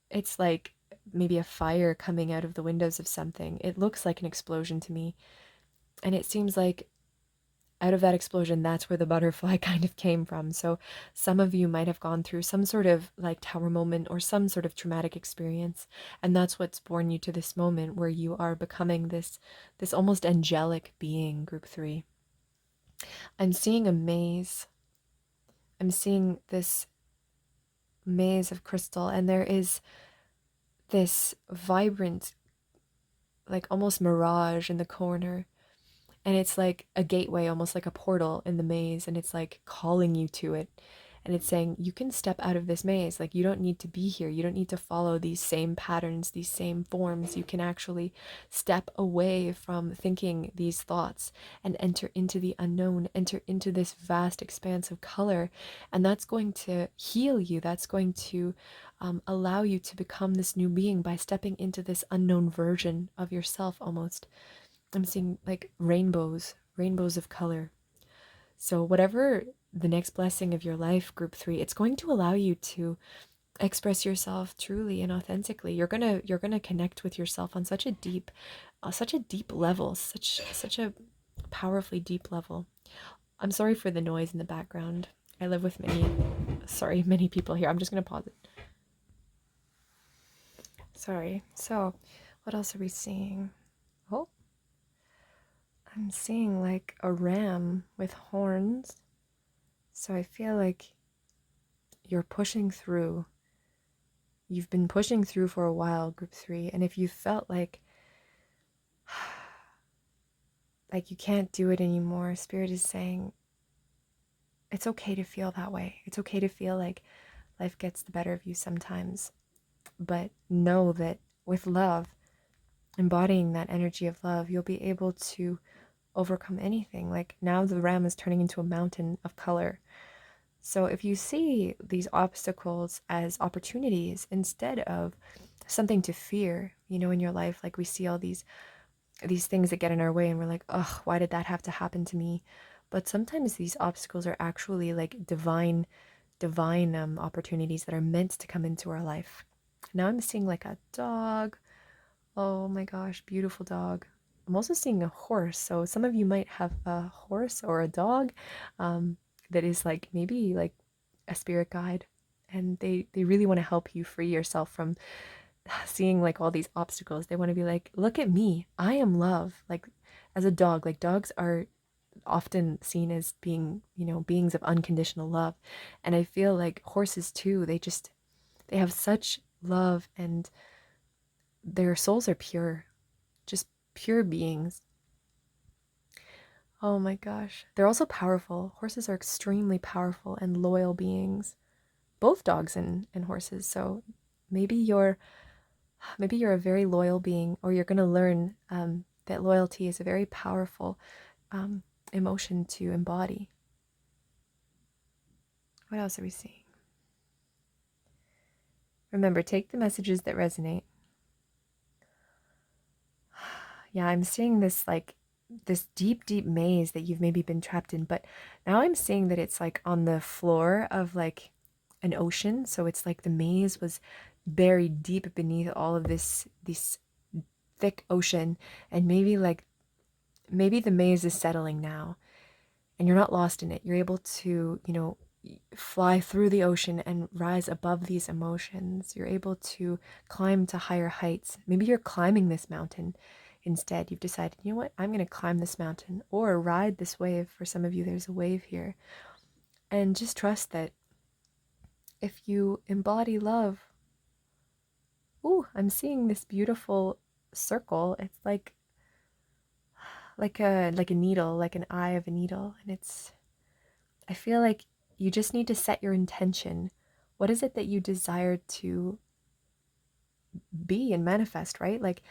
It's like maybe a fire coming out of the windows of something. It looks like an explosion to me. And it seems like out of that explosion, that's where the butterfly kind of came from. So some of you might have gone through some sort of like tower moment or some sort of traumatic experience. And that's what's born you to this moment where you are becoming this almost angelic being, group 3. I'm seeing a maze. I'm seeing this maze of crystal, and there is this vibrant, like almost mirage in the corner. And it's like a gateway, almost like a portal in the maze, and it's like calling you to it. And it's saying, you can step out of this maze. Like, you don't need to be here. You don't need to follow these same patterns, these same forms. You can actually step away from thinking these thoughts and enter into the unknown, enter into this vast expanse of color. And that's going to heal you. That's going to allow you to become this new being by stepping into this unknown version of yourself almost. I'm seeing like rainbows, rainbows of color. So whatever the next blessing of your life, group 3, it's going to allow you to express yourself truly and authentically. You're gonna connect with yourself on such a deep level, such a powerfully deep level. I'm sorry for the noise in the background. I live with many people here. I'm just gonna pause it. Sorry. So, what else are we seeing? Oh, I'm seeing like a ram with horns. So I feel like you're pushing through. You've been pushing through for a while, group 3, and if you felt like you can't do it anymore, Spirit is saying it's okay to feel that way. It's okay to feel like life gets the better of you sometimes. But know that with love, embodying that energy of love, you'll be able to overcome anything. Like now the ram is turning into a mountain of color. So if you see these obstacles as opportunities instead of something to fear, in your life, like we see all these things that get in our way and we're like, "Ugh, why did that have to happen to me?" But sometimes these obstacles are actually like divine opportunities that are meant to come into our life. Now I'm seeing like a dog. Oh my gosh, beautiful dog. I'm also seeing a horse. So some of you might have a horse or a dog that is like maybe like a spirit guide, and they really want to help you free yourself from seeing like all these obstacles. They want to be like, look at me, I am love. Like as a dog, like dogs are often seen as being, beings of unconditional love. And I feel like horses too, they have such love, and their souls are pure, just pure beings. Oh my gosh. They're also powerful. Horses are extremely powerful and loyal beings. Both dogs and horses. So maybe you're a very loyal being, or you're going to learn that loyalty is a very powerful emotion to embody. What else are we seeing? Remember, take the messages that resonate. Yeah, I'm seeing this like this deep, deep maze that you've maybe been trapped in, but now I'm seeing that it's like on the floor of like an ocean. So it's like the maze was buried deep beneath all of this thick ocean, and maybe the maze is settling now and you're not lost in it. You're able to, fly through the ocean and rise above these emotions. You're able to climb to higher heights. Maybe you're climbing this mountain instead. You've decided, you know what, I'm going to climb this mountain or ride this wave. For some of you, there's a wave here. And just trust that if you embody love, ooh, I'm seeing this beautiful circle. It's like a needle, like an eye of a needle, and I feel like you just need to set your intention. What is it that you desire to be and manifest, right? Like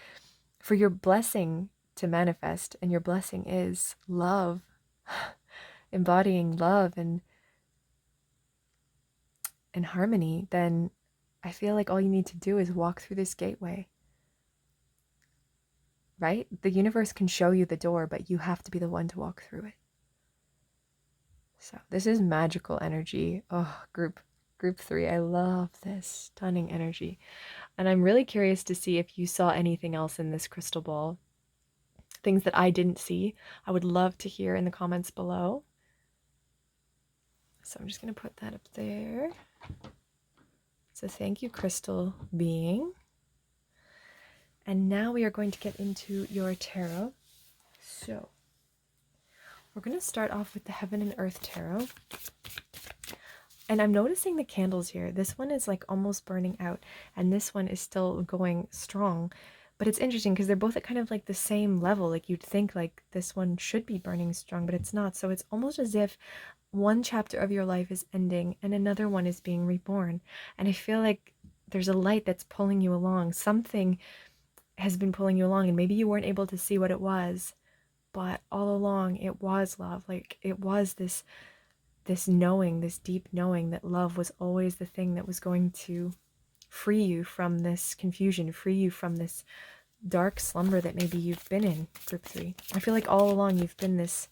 for your blessing to manifest, and your blessing is love, embodying love and harmony, then I feel like all you need to do is walk through this gateway, right? The universe can show you the door, but you have to be the one to walk through it. So this is magical energy. Oh, group 3, I love this stunning energy. And I'm really curious to see if you saw anything else in this crystal ball. Things that I didn't see. I would love to hear in the comments below. So I'm just going to put that up there. So thank you, crystal being. And now we are going to get into your tarot. So we're going to start off with the Heaven and Earth Tarot. And I'm noticing the candles here. This one is like almost burning out, and this one is still going strong. But it's interesting because they're both at kind of like the same level. Like you'd think like this one should be burning strong, but it's not. So it's almost as if one chapter of your life is ending and another one is being reborn. And I feel like there's a light that's pulling you along. Something has been pulling you along, and maybe you weren't able to see what it was, but all along it was love. Like it was this knowing, this deep knowing that love was always the thing that was going to free you from this confusion, free you from this dark slumber that maybe you've been in, group 3. I feel like all along you've been this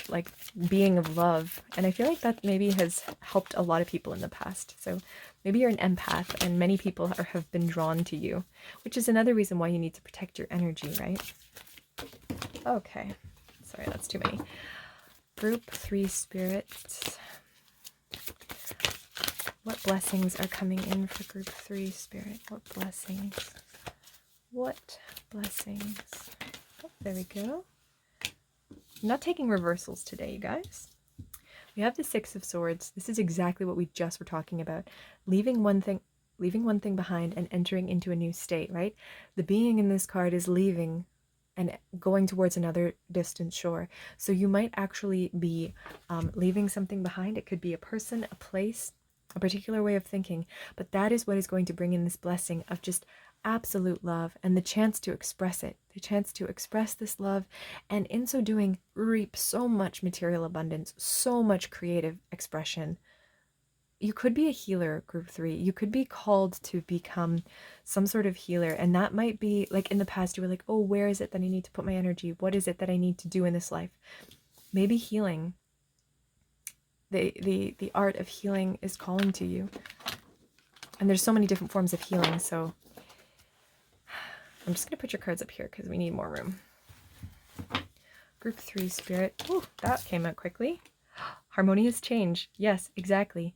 like being of love, and I feel like that maybe has helped a lot of people in the past. So maybe you're an empath and many people have been drawn to you, which is another reason why you need to protect your energy, right? Okay, sorry, that's too many. Group 3 spirits, what blessings are coming in for group 3 spirit? What blessings? What blessings? Oh, there we go. I'm not taking reversals today, you guys. We have the 6 of Swords. This is exactly what we just were talking about. Leaving one thing behind and entering into a new state, right? The being in this card is leaving and going towards another distant shore. So you might actually be leaving something behind. It could be a person, a place, a particular way of thinking, but that is what is going to bring in this blessing of just absolute love and the chance to express it, the chance to express this love, and in so doing reap so much material abundance, so much creative expression. You could be a healer, group 3. You could be called to become some sort of healer, and that might be like in the past you were like, oh, where is it that I need to put my energy? What is it that I need to do in this life? Maybe healing, the art of healing is calling to you. And there's so many different forms of healing, so I'm just going to put your cards up here because we need more room. Group 3 spirit. Ooh, that came out quickly. Harmonious change. Yes, exactly.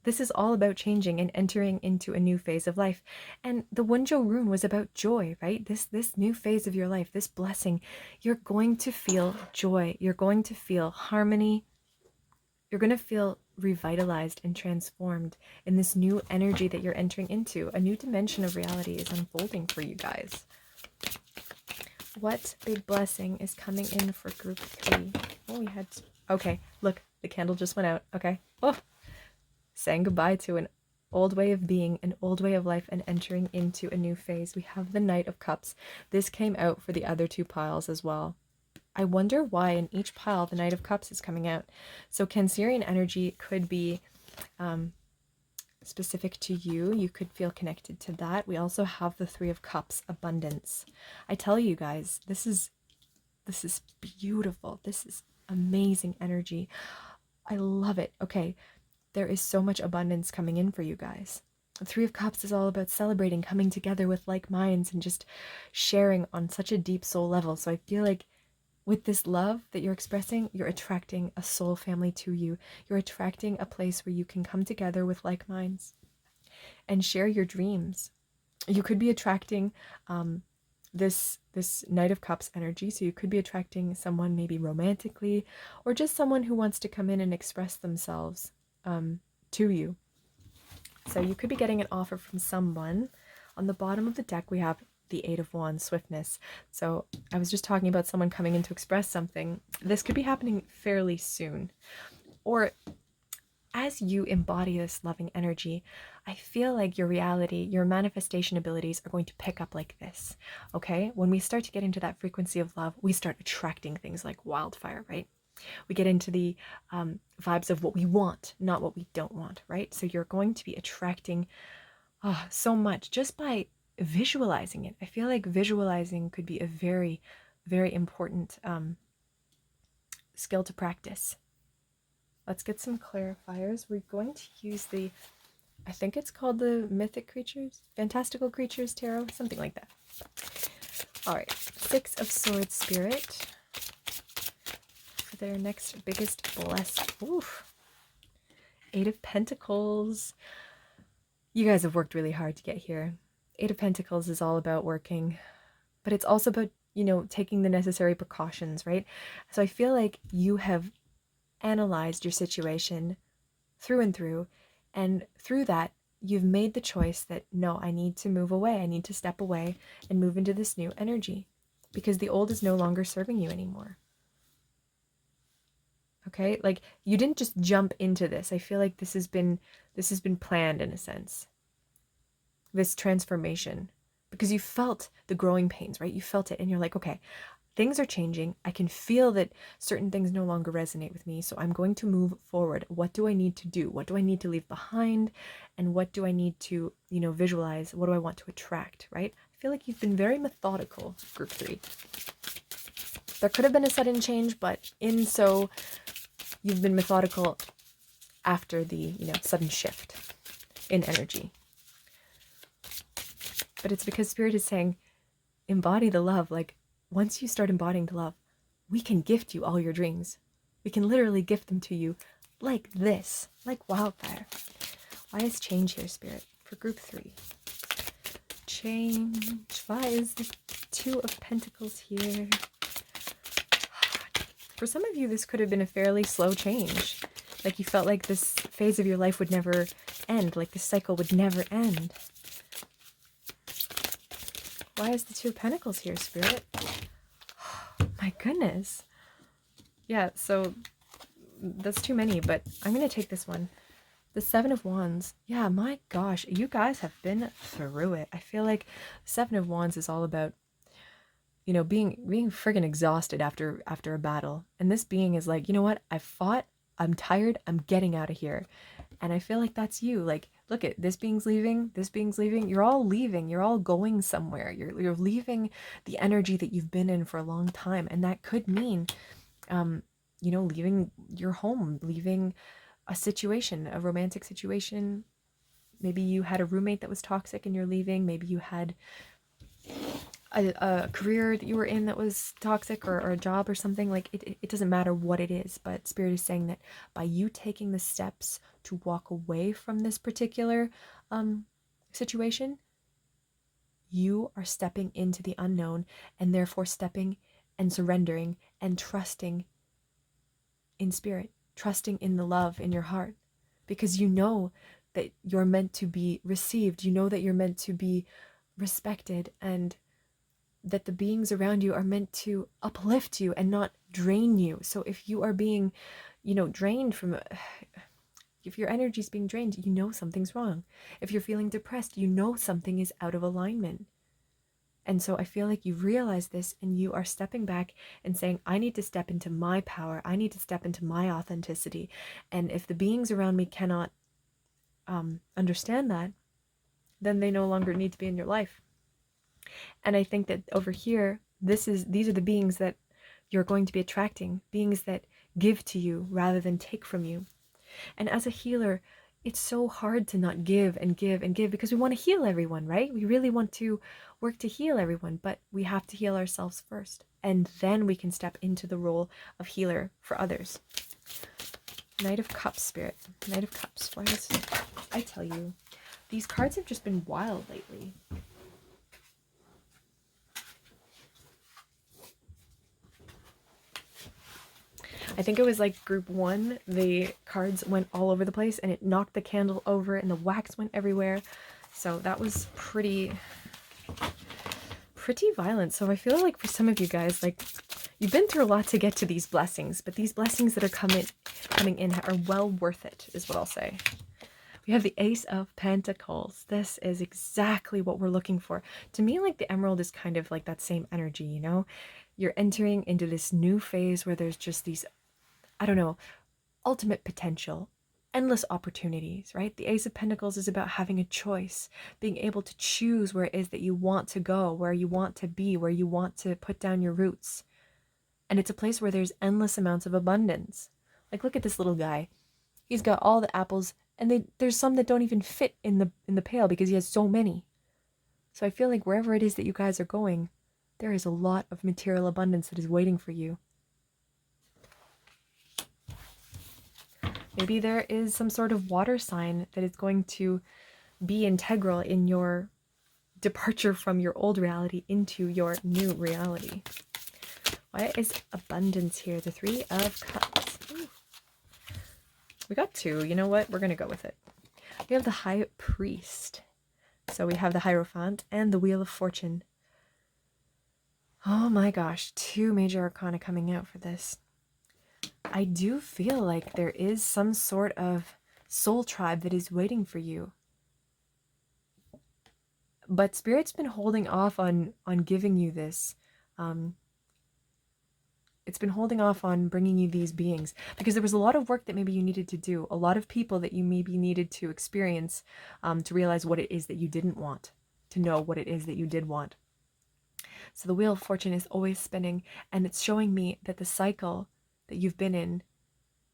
This is all about changing and entering into a new phase of life. And the Wunjo rune was about joy, right? This new phase of your life, this blessing, you're going to feel joy. You're going to feel harmony. You're going to feel revitalized and transformed in this new energy that you're entering into. A new dimension of reality is unfolding for you guys. What big blessing is coming in for group 3? Oh, we had... Okay, look, the candle just went out. Okay. Oh, saying goodbye to an old way of being, an old way of life, and entering into a new phase. We have the Knight of Cups. This came out for the other 2 piles as well. I wonder why in each pile the Knight of Cups is coming out. So Cancerian energy could be specific to you. You could feel connected to that. We also have the 3 of Cups, abundance. I tell you guys, this is beautiful. This is amazing energy. I love it. Okay, there is so much abundance coming in for you guys. The 3 of Cups is all about celebrating, coming together with like minds, and just sharing on such a deep soul level. So I feel like with this love that you're expressing, you're attracting a soul family to you. You're attracting a place where you can come together with like minds and share your dreams. You could be attracting this Knight of Cups energy. So you could be attracting someone maybe romantically, or just someone who wants to come in and express themselves to you. So you could be getting an offer from someone. On the bottom of the deck, we have the 8 of Wands, swiftness. So I was just talking about someone coming in to express something. This could be happening fairly soon. Or as you embody this loving energy, I feel like your reality, your manifestation abilities are going to pick up like this. Okay? When we start to get into that frequency of love, we start attracting things like wildfire, right? We get into the vibes of what we want, not what we don't want, right? So you're going to be attracting so much just by visualizing it. I feel like visualizing could be a very, very important skill to practice. Let's get some clarifiers. We're going to use the, I think it's called the Mythic Creatures, Fantastical Creatures Tarot, something like that. All right, 6 of Swords spirit for their next biggest blessing. Oof. 8 of Pentacles. You guys have worked really hard to get here. 8 of Pentacles is all about working, but it's also about, taking the necessary precautions, right? So I feel like you have analyzed your situation through and through, and through that, you've made the choice that, no, I need to move away. I need to step away and move into this new energy because the old is no longer serving you anymore. Okay? Like, you didn't just jump into this. I feel like this has been planned in a sense. This transformation, because you felt the growing pains, right? You felt it and you're like, okay, things are changing. I can feel that certain things no longer resonate with me. So I'm going to move forward. What do I need to do? What do I need to leave behind? And what do I need to, visualize? What do I want to attract, right? I I feel like you've been very methodical, group 3. There could have been a sudden change, but in so you've been methodical after the, sudden shift in energy. But it's because Spirit is saying, embody the love. Like, once you start embodying the love, we can gift you all your dreams. We can literally gift them to you like this, like wildfire. Why is change here, Spirit? For group 3. Change. Why is the 2 of Pentacles here? For some of you, this could have been a fairly slow change. Like you felt like this phase of your life would never end, like this cycle would never end. Why is the 2 of Pentacles here, Spirit? My goodness. Yeah, so that's too many, but I'm going to take this one. The 7 of Wands. Yeah, my gosh, you guys have been through it. I feel like 7 of Wands is all about, being friggin' exhausted after a battle. And this being is like, you know what? I fought. I'm tired. I'm getting out of here. And I feel like that's you. Like, look at this being's leaving. This being's leaving. You're all leaving. You're all going somewhere. You're leaving the energy that you've been in for a long time. And that could mean, leaving your home, leaving a situation, a romantic situation. Maybe you had a roommate that was toxic and you're leaving. Maybe you had a career that you were in that was toxic, or a job or something. Like, it doesn't matter what it is, but Spirit is saying that by you taking the steps to walk away from this particular situation, you are stepping into the unknown, and therefore stepping and surrendering and trusting in Spirit, trusting in the love in your heart, because you know that you're meant to be received. You know that you're meant to be respected, and that the beings around you are meant to uplift you and not drain you. So if you are being, drained from, if your energy is being drained, you know something's wrong. If you're feeling depressed, you know something is out of alignment. And so I feel like you realize this, and you are stepping back and saying, I need to step into my power. I need to step into my authenticity. And if the beings around me cannot understand that, then they no longer need to be in your life. And I think that over here, these are the beings that you're going to be attracting, beings that give to you rather than take from you. And as a healer, it's so hard to not give and give and give, because we want to heal everyone, right? We really want to work to heal everyone, but we have to heal ourselves first. And then we can step into the role of healer for others. Knight of Cups, Spirit. Knight of Cups. Why is it? I tell you, these cards have just been wild lately. I think it was like group 1, the cards went all over the place and it knocked the candle over and the wax went everywhere. So that was pretty violent. So I feel like for some of you guys, like, you've been through a lot to get to these blessings, but these blessings that are coming in are well worth it, is what I'll say. We have the Ace of Pentacles. This is exactly what we're looking for. To me, like, the emerald is kind of like that same energy, You're entering into this new phase where there's just these, ultimate potential, endless opportunities, right? The Ace of Pentacles is about having a choice, being able to choose where it is that you want to go, where you want to be, where you want to put down your roots. And it's a place where there's endless amounts of abundance. Like, look at this little guy. He's got all the apples, and there's some that don't even fit in the pail because he has so many. So I feel like wherever it is that you guys are going, there is a lot of material abundance that is waiting for you. Maybe there is some sort of water sign that is going to be integral in your departure from your old reality into your new reality. Why is abundance here? The 3 of Cups. Ooh. We got 2. You know what? We're going to go with it. We have the High Priest. So we have the Hierophant and the Wheel of Fortune. Oh my gosh. 2 major arcana coming out for this. I do feel like there is some sort of soul tribe that is waiting for you. But Spirit's been holding off on giving you this. It's been holding off on bringing you these beings because there was a lot of work that maybe you needed to do, a lot of people that you maybe needed to experience to realize what it is that you didn't want to know what it is that you did want. So the Wheel of Fortune is always spinning, and it's showing me that the cycle that you've been in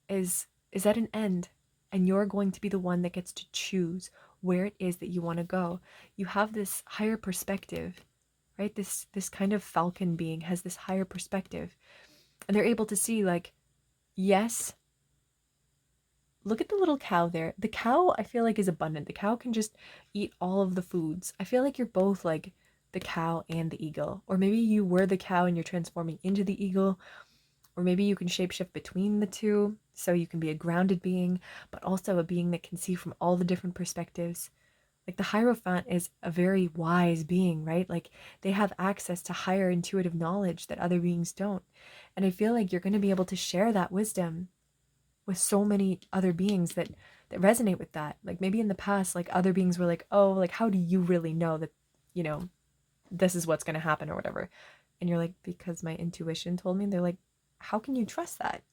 is at an end, and you're going to be the one that gets to choose where it is that you want to go. You have this higher perspective, right? This kind of falcon being has this higher perspective, and they're able to see, like, yes, look at the little cow there. The cow, I feel like, is abundant. The cow can just eat all of the foods. I feel like you're both like the cow and the eagle. Or maybe you were the cow and you're transforming into the eagle. Or maybe you can shapeshift between the two, so you can be a grounded being, but also a being that can see from all the different perspectives. Like the Hierophant is a very wise being, right? Like they have access to higher intuitive knowledge that other beings don't. And I feel like you're going to be able to share that wisdom with so many other beings that resonate with that. Like maybe in the past, like other beings were like, oh, like how do you really know that, you know, this is what's going to happen or whatever? And you're like, because my intuition told me. And they're like, how can you trust that?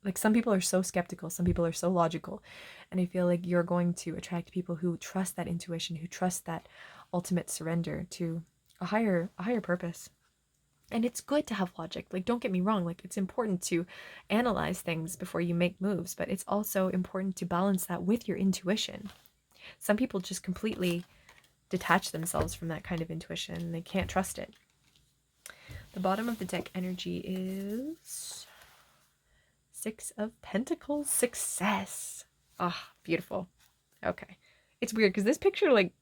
Like some people are so skeptical, some people are so logical, and I feel like you're going to attract people who trust that intuition, who trust that ultimate surrender to a higher purpose. And it's good to have logic. Like, don't get me wrong. Like, it's important to analyze things before you make moves, but it's also important to balance that with your intuition. Some people just completely detach themselves from that kind of intuition. They can't trust it. The bottom of the deck energy is Six of Pentacles. Success. Ah, beautiful. Okay. It's weird because this picture, like,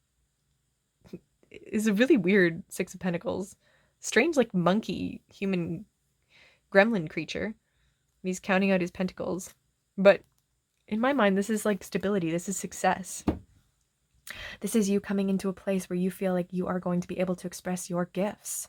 is a really weird Six of Pentacles. Strange, like, monkey, human, gremlin creature. He's counting out his pentacles. But in my mind, this is like stability. This is success. This is you coming into a place where you feel like you are going to be able to express your gifts.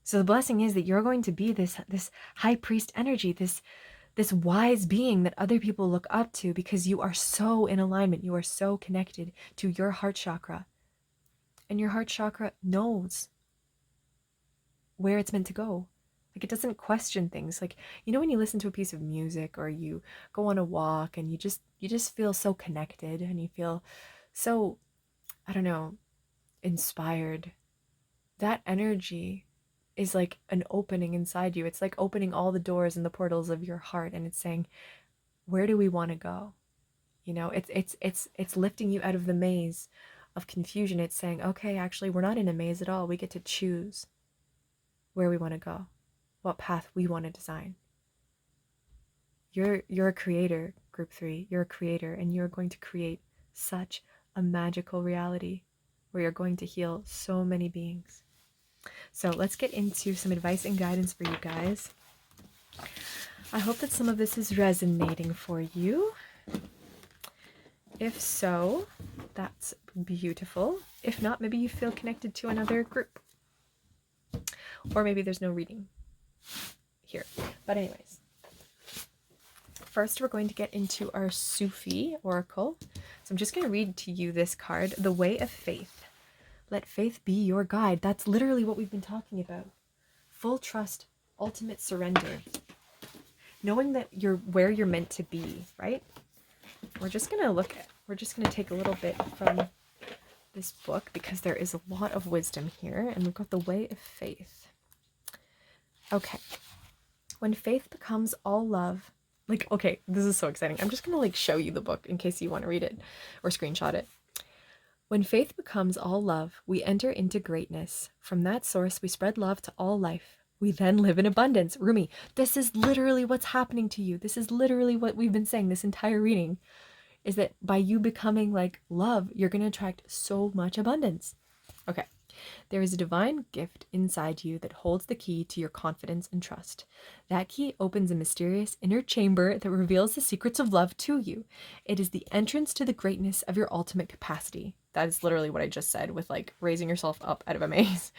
So the blessing is that you're going to be this high priest energy, this wise being that other people look up to because you are so in alignment. You are so connected to your heart chakra. And your heart chakra knows where it's meant to go. Like it doesn't question things. Like, you know, when you listen to a piece of music or you go on a walk and you just feel so connected and you feel so, I don't know, inspired. That energy is like an opening inside you. It's like opening all the doors and the portals of your heart, and it's saying, where do we want to go? You know, it's lifting you out of the maze of confusion. It's saying, okay, actually, we're not in a maze at all. We get to choose where we want to go, what path we want to design. You're a creator, group 3. You're a creator, and you're going to create such a magical reality where you're going to heal so many beings. So let's get into some advice and guidance for you guys. I hope that some of this is resonating for you. If so, that's beautiful. If not, maybe you feel connected to another group. Or maybe there's no reading here. But anyways, first we're going to get into our Sufi oracle. So I'm just going to read to you this card, The Way of Faith. Let faith be your guide. That's literally what we've been talking about. Full trust, ultimate surrender. Knowing that you're where you're meant to be, right? We're just going to take a little bit from this book because there is a lot of wisdom here, and we've got the Way of Faith. Okay. When faith becomes all love, like, okay, this is so exciting. I'm just going to like show you the book in case you want to read it or screenshot it. When faith becomes all love, we enter into greatness. From that source, we spread love to all life. We then live in abundance. Rumi, this is literally what's happening to you. This is literally what we've been saying this entire reading, is that by you becoming like love, you're going to attract so much abundance. Okay. There is a divine gift inside you that holds the key to your confidence and trust. That key opens a mysterious inner chamber that reveals the secrets of love to you. It is the entrance to the greatness of your ultimate capacity. That is literally what I just said with like raising yourself up out of a maze.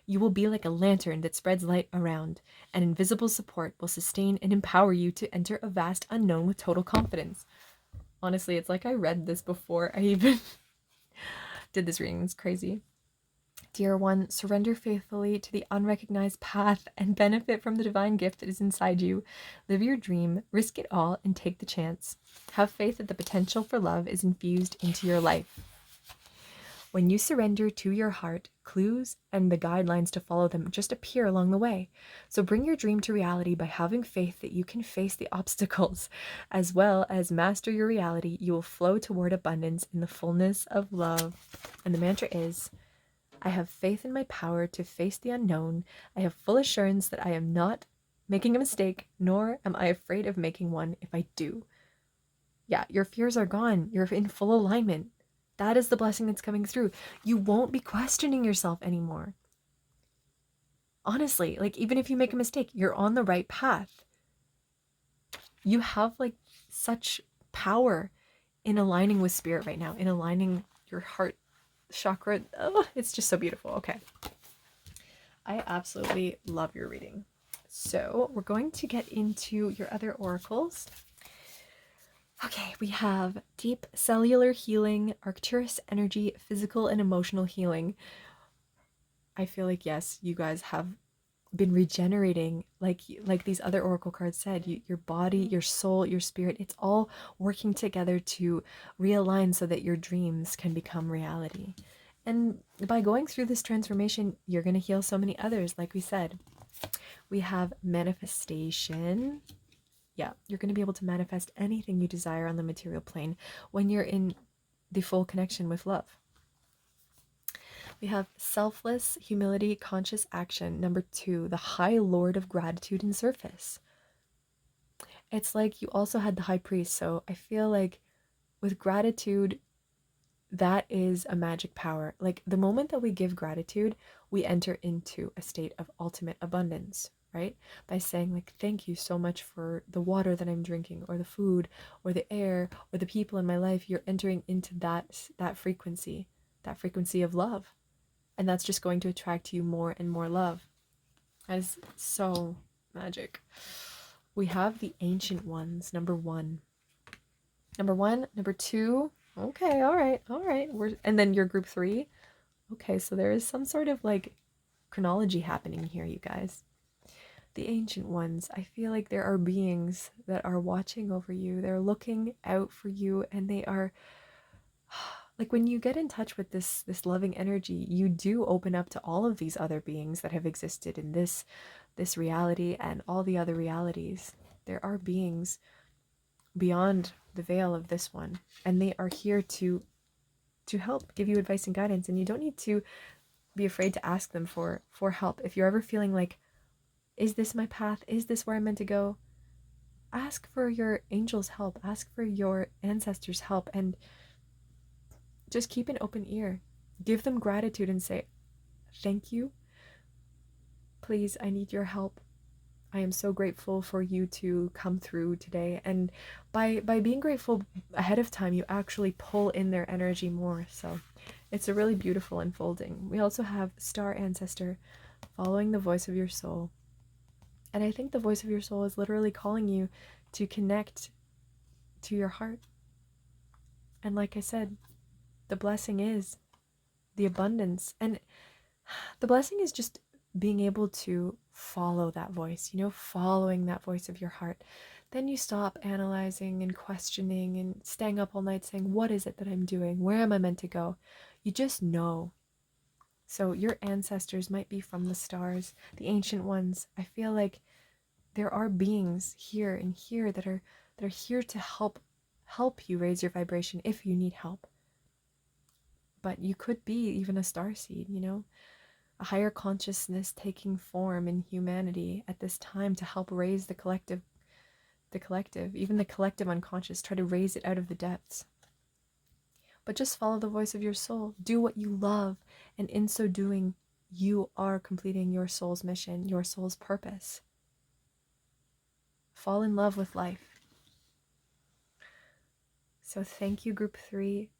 You will be like a lantern that spreads light around. An invisible support will sustain and empower you to enter a vast unknown with total confidence. Honestly, it's like I read this before I even did this reading. It's crazy. Dear one, surrender faithfully to the unrecognized path and benefit from the divine gift that is inside you. Live your dream, risk it all, and take the chance. Have faith that the potential for love is infused into your life. When you surrender to your heart, clues and the guidelines to follow them just appear along the way. So bring your dream to reality by having faith that you can face the obstacles. As well as master your reality, you will flow toward abundance in the fullness of love. And the mantra is, I have faith in my power to face the unknown. I have full assurance that I am not making a mistake, nor am I afraid of making one if I do. Yeah, your fears are gone. You're in full alignment. That is the blessing that's coming through. You won't be questioning yourself anymore. Honestly, like even if you make a mistake, you're on the right path. You have like such power in aligning with spirit right now, in aligning your heart chakra. Oh, it's just so beautiful. Okay. I absolutely love your reading. So we're going to get into your other oracles. Okay, we have deep cellular healing, Arcturus energy, physical and emotional healing. I feel like, yes, you guys have been regenerating like these other oracle cards said. Your body, your soul, your spirit, it's all working together to realign so that your dreams can become reality. And by going through this transformation, you're going to heal so many others. Like we said, we have manifestation. Yeah, you're going to be able to manifest anything you desire on the material plane when you're in the full connection with love. We have selfless humility, conscious action. Number 2, the High Lord of Gratitude and Surface. It's like you also had the High Priest, so I feel like with gratitude, that is a magic power. Like the moment that we give gratitude, we enter into a state of ultimate abundance, right? By saying like, thank you so much for the water that I'm drinking, or the food, or the air, or the people in my life. You're entering into that frequency of love. And that's just going to attract to you more and more love. That is so magic. We have the Ancient Ones, number 1. Number 1, number 2. Okay, all right. And then your group 3. Okay, so there is some sort of like chronology happening here, you guys. The Ancient Ones, I feel like there are beings that are watching over you. They're looking out for you, and they are like when you get in touch with this loving energy, you do open up to all of these other beings that have existed in this reality and all the other realities. There are beings beyond the veil of this one, and they are here to help, give you advice and guidance. And you don't need to be afraid to ask them for help. If you're ever feeling like, is this my path? Is this where I'm meant to go? Ask for your angels' help. Ask for your ancestors' help, and just keep an open ear. Give them gratitude and say, thank you. Please, I need your help. I am so grateful for you to come through today. And by being grateful ahead of time, you actually pull in their energy more. So it's a really beautiful unfolding. We also have Star Ancestor, following the voice of your soul. And I think the voice of your soul is literally calling you to connect to your heart. And like I said, the blessing is the abundance. And the blessing is just being able to follow that voice, following that voice of your heart. Then you stop analyzing and questioning and staying up all night saying, what is it that I'm doing? Where am I meant to go? You just know. So your ancestors might be from the stars, the Ancient Ones. I feel like there are beings here and here that are here to help you raise your vibration if you need help. But you could be even a starseed, a higher consciousness taking form in humanity at this time to help raise the collective, even the collective unconscious, try to raise it out of the depths. But just follow the voice of your soul. Do what you love, and in so doing, you are completing your soul's mission, your soul's purpose. Fall in love with life. So thank you, Group 3.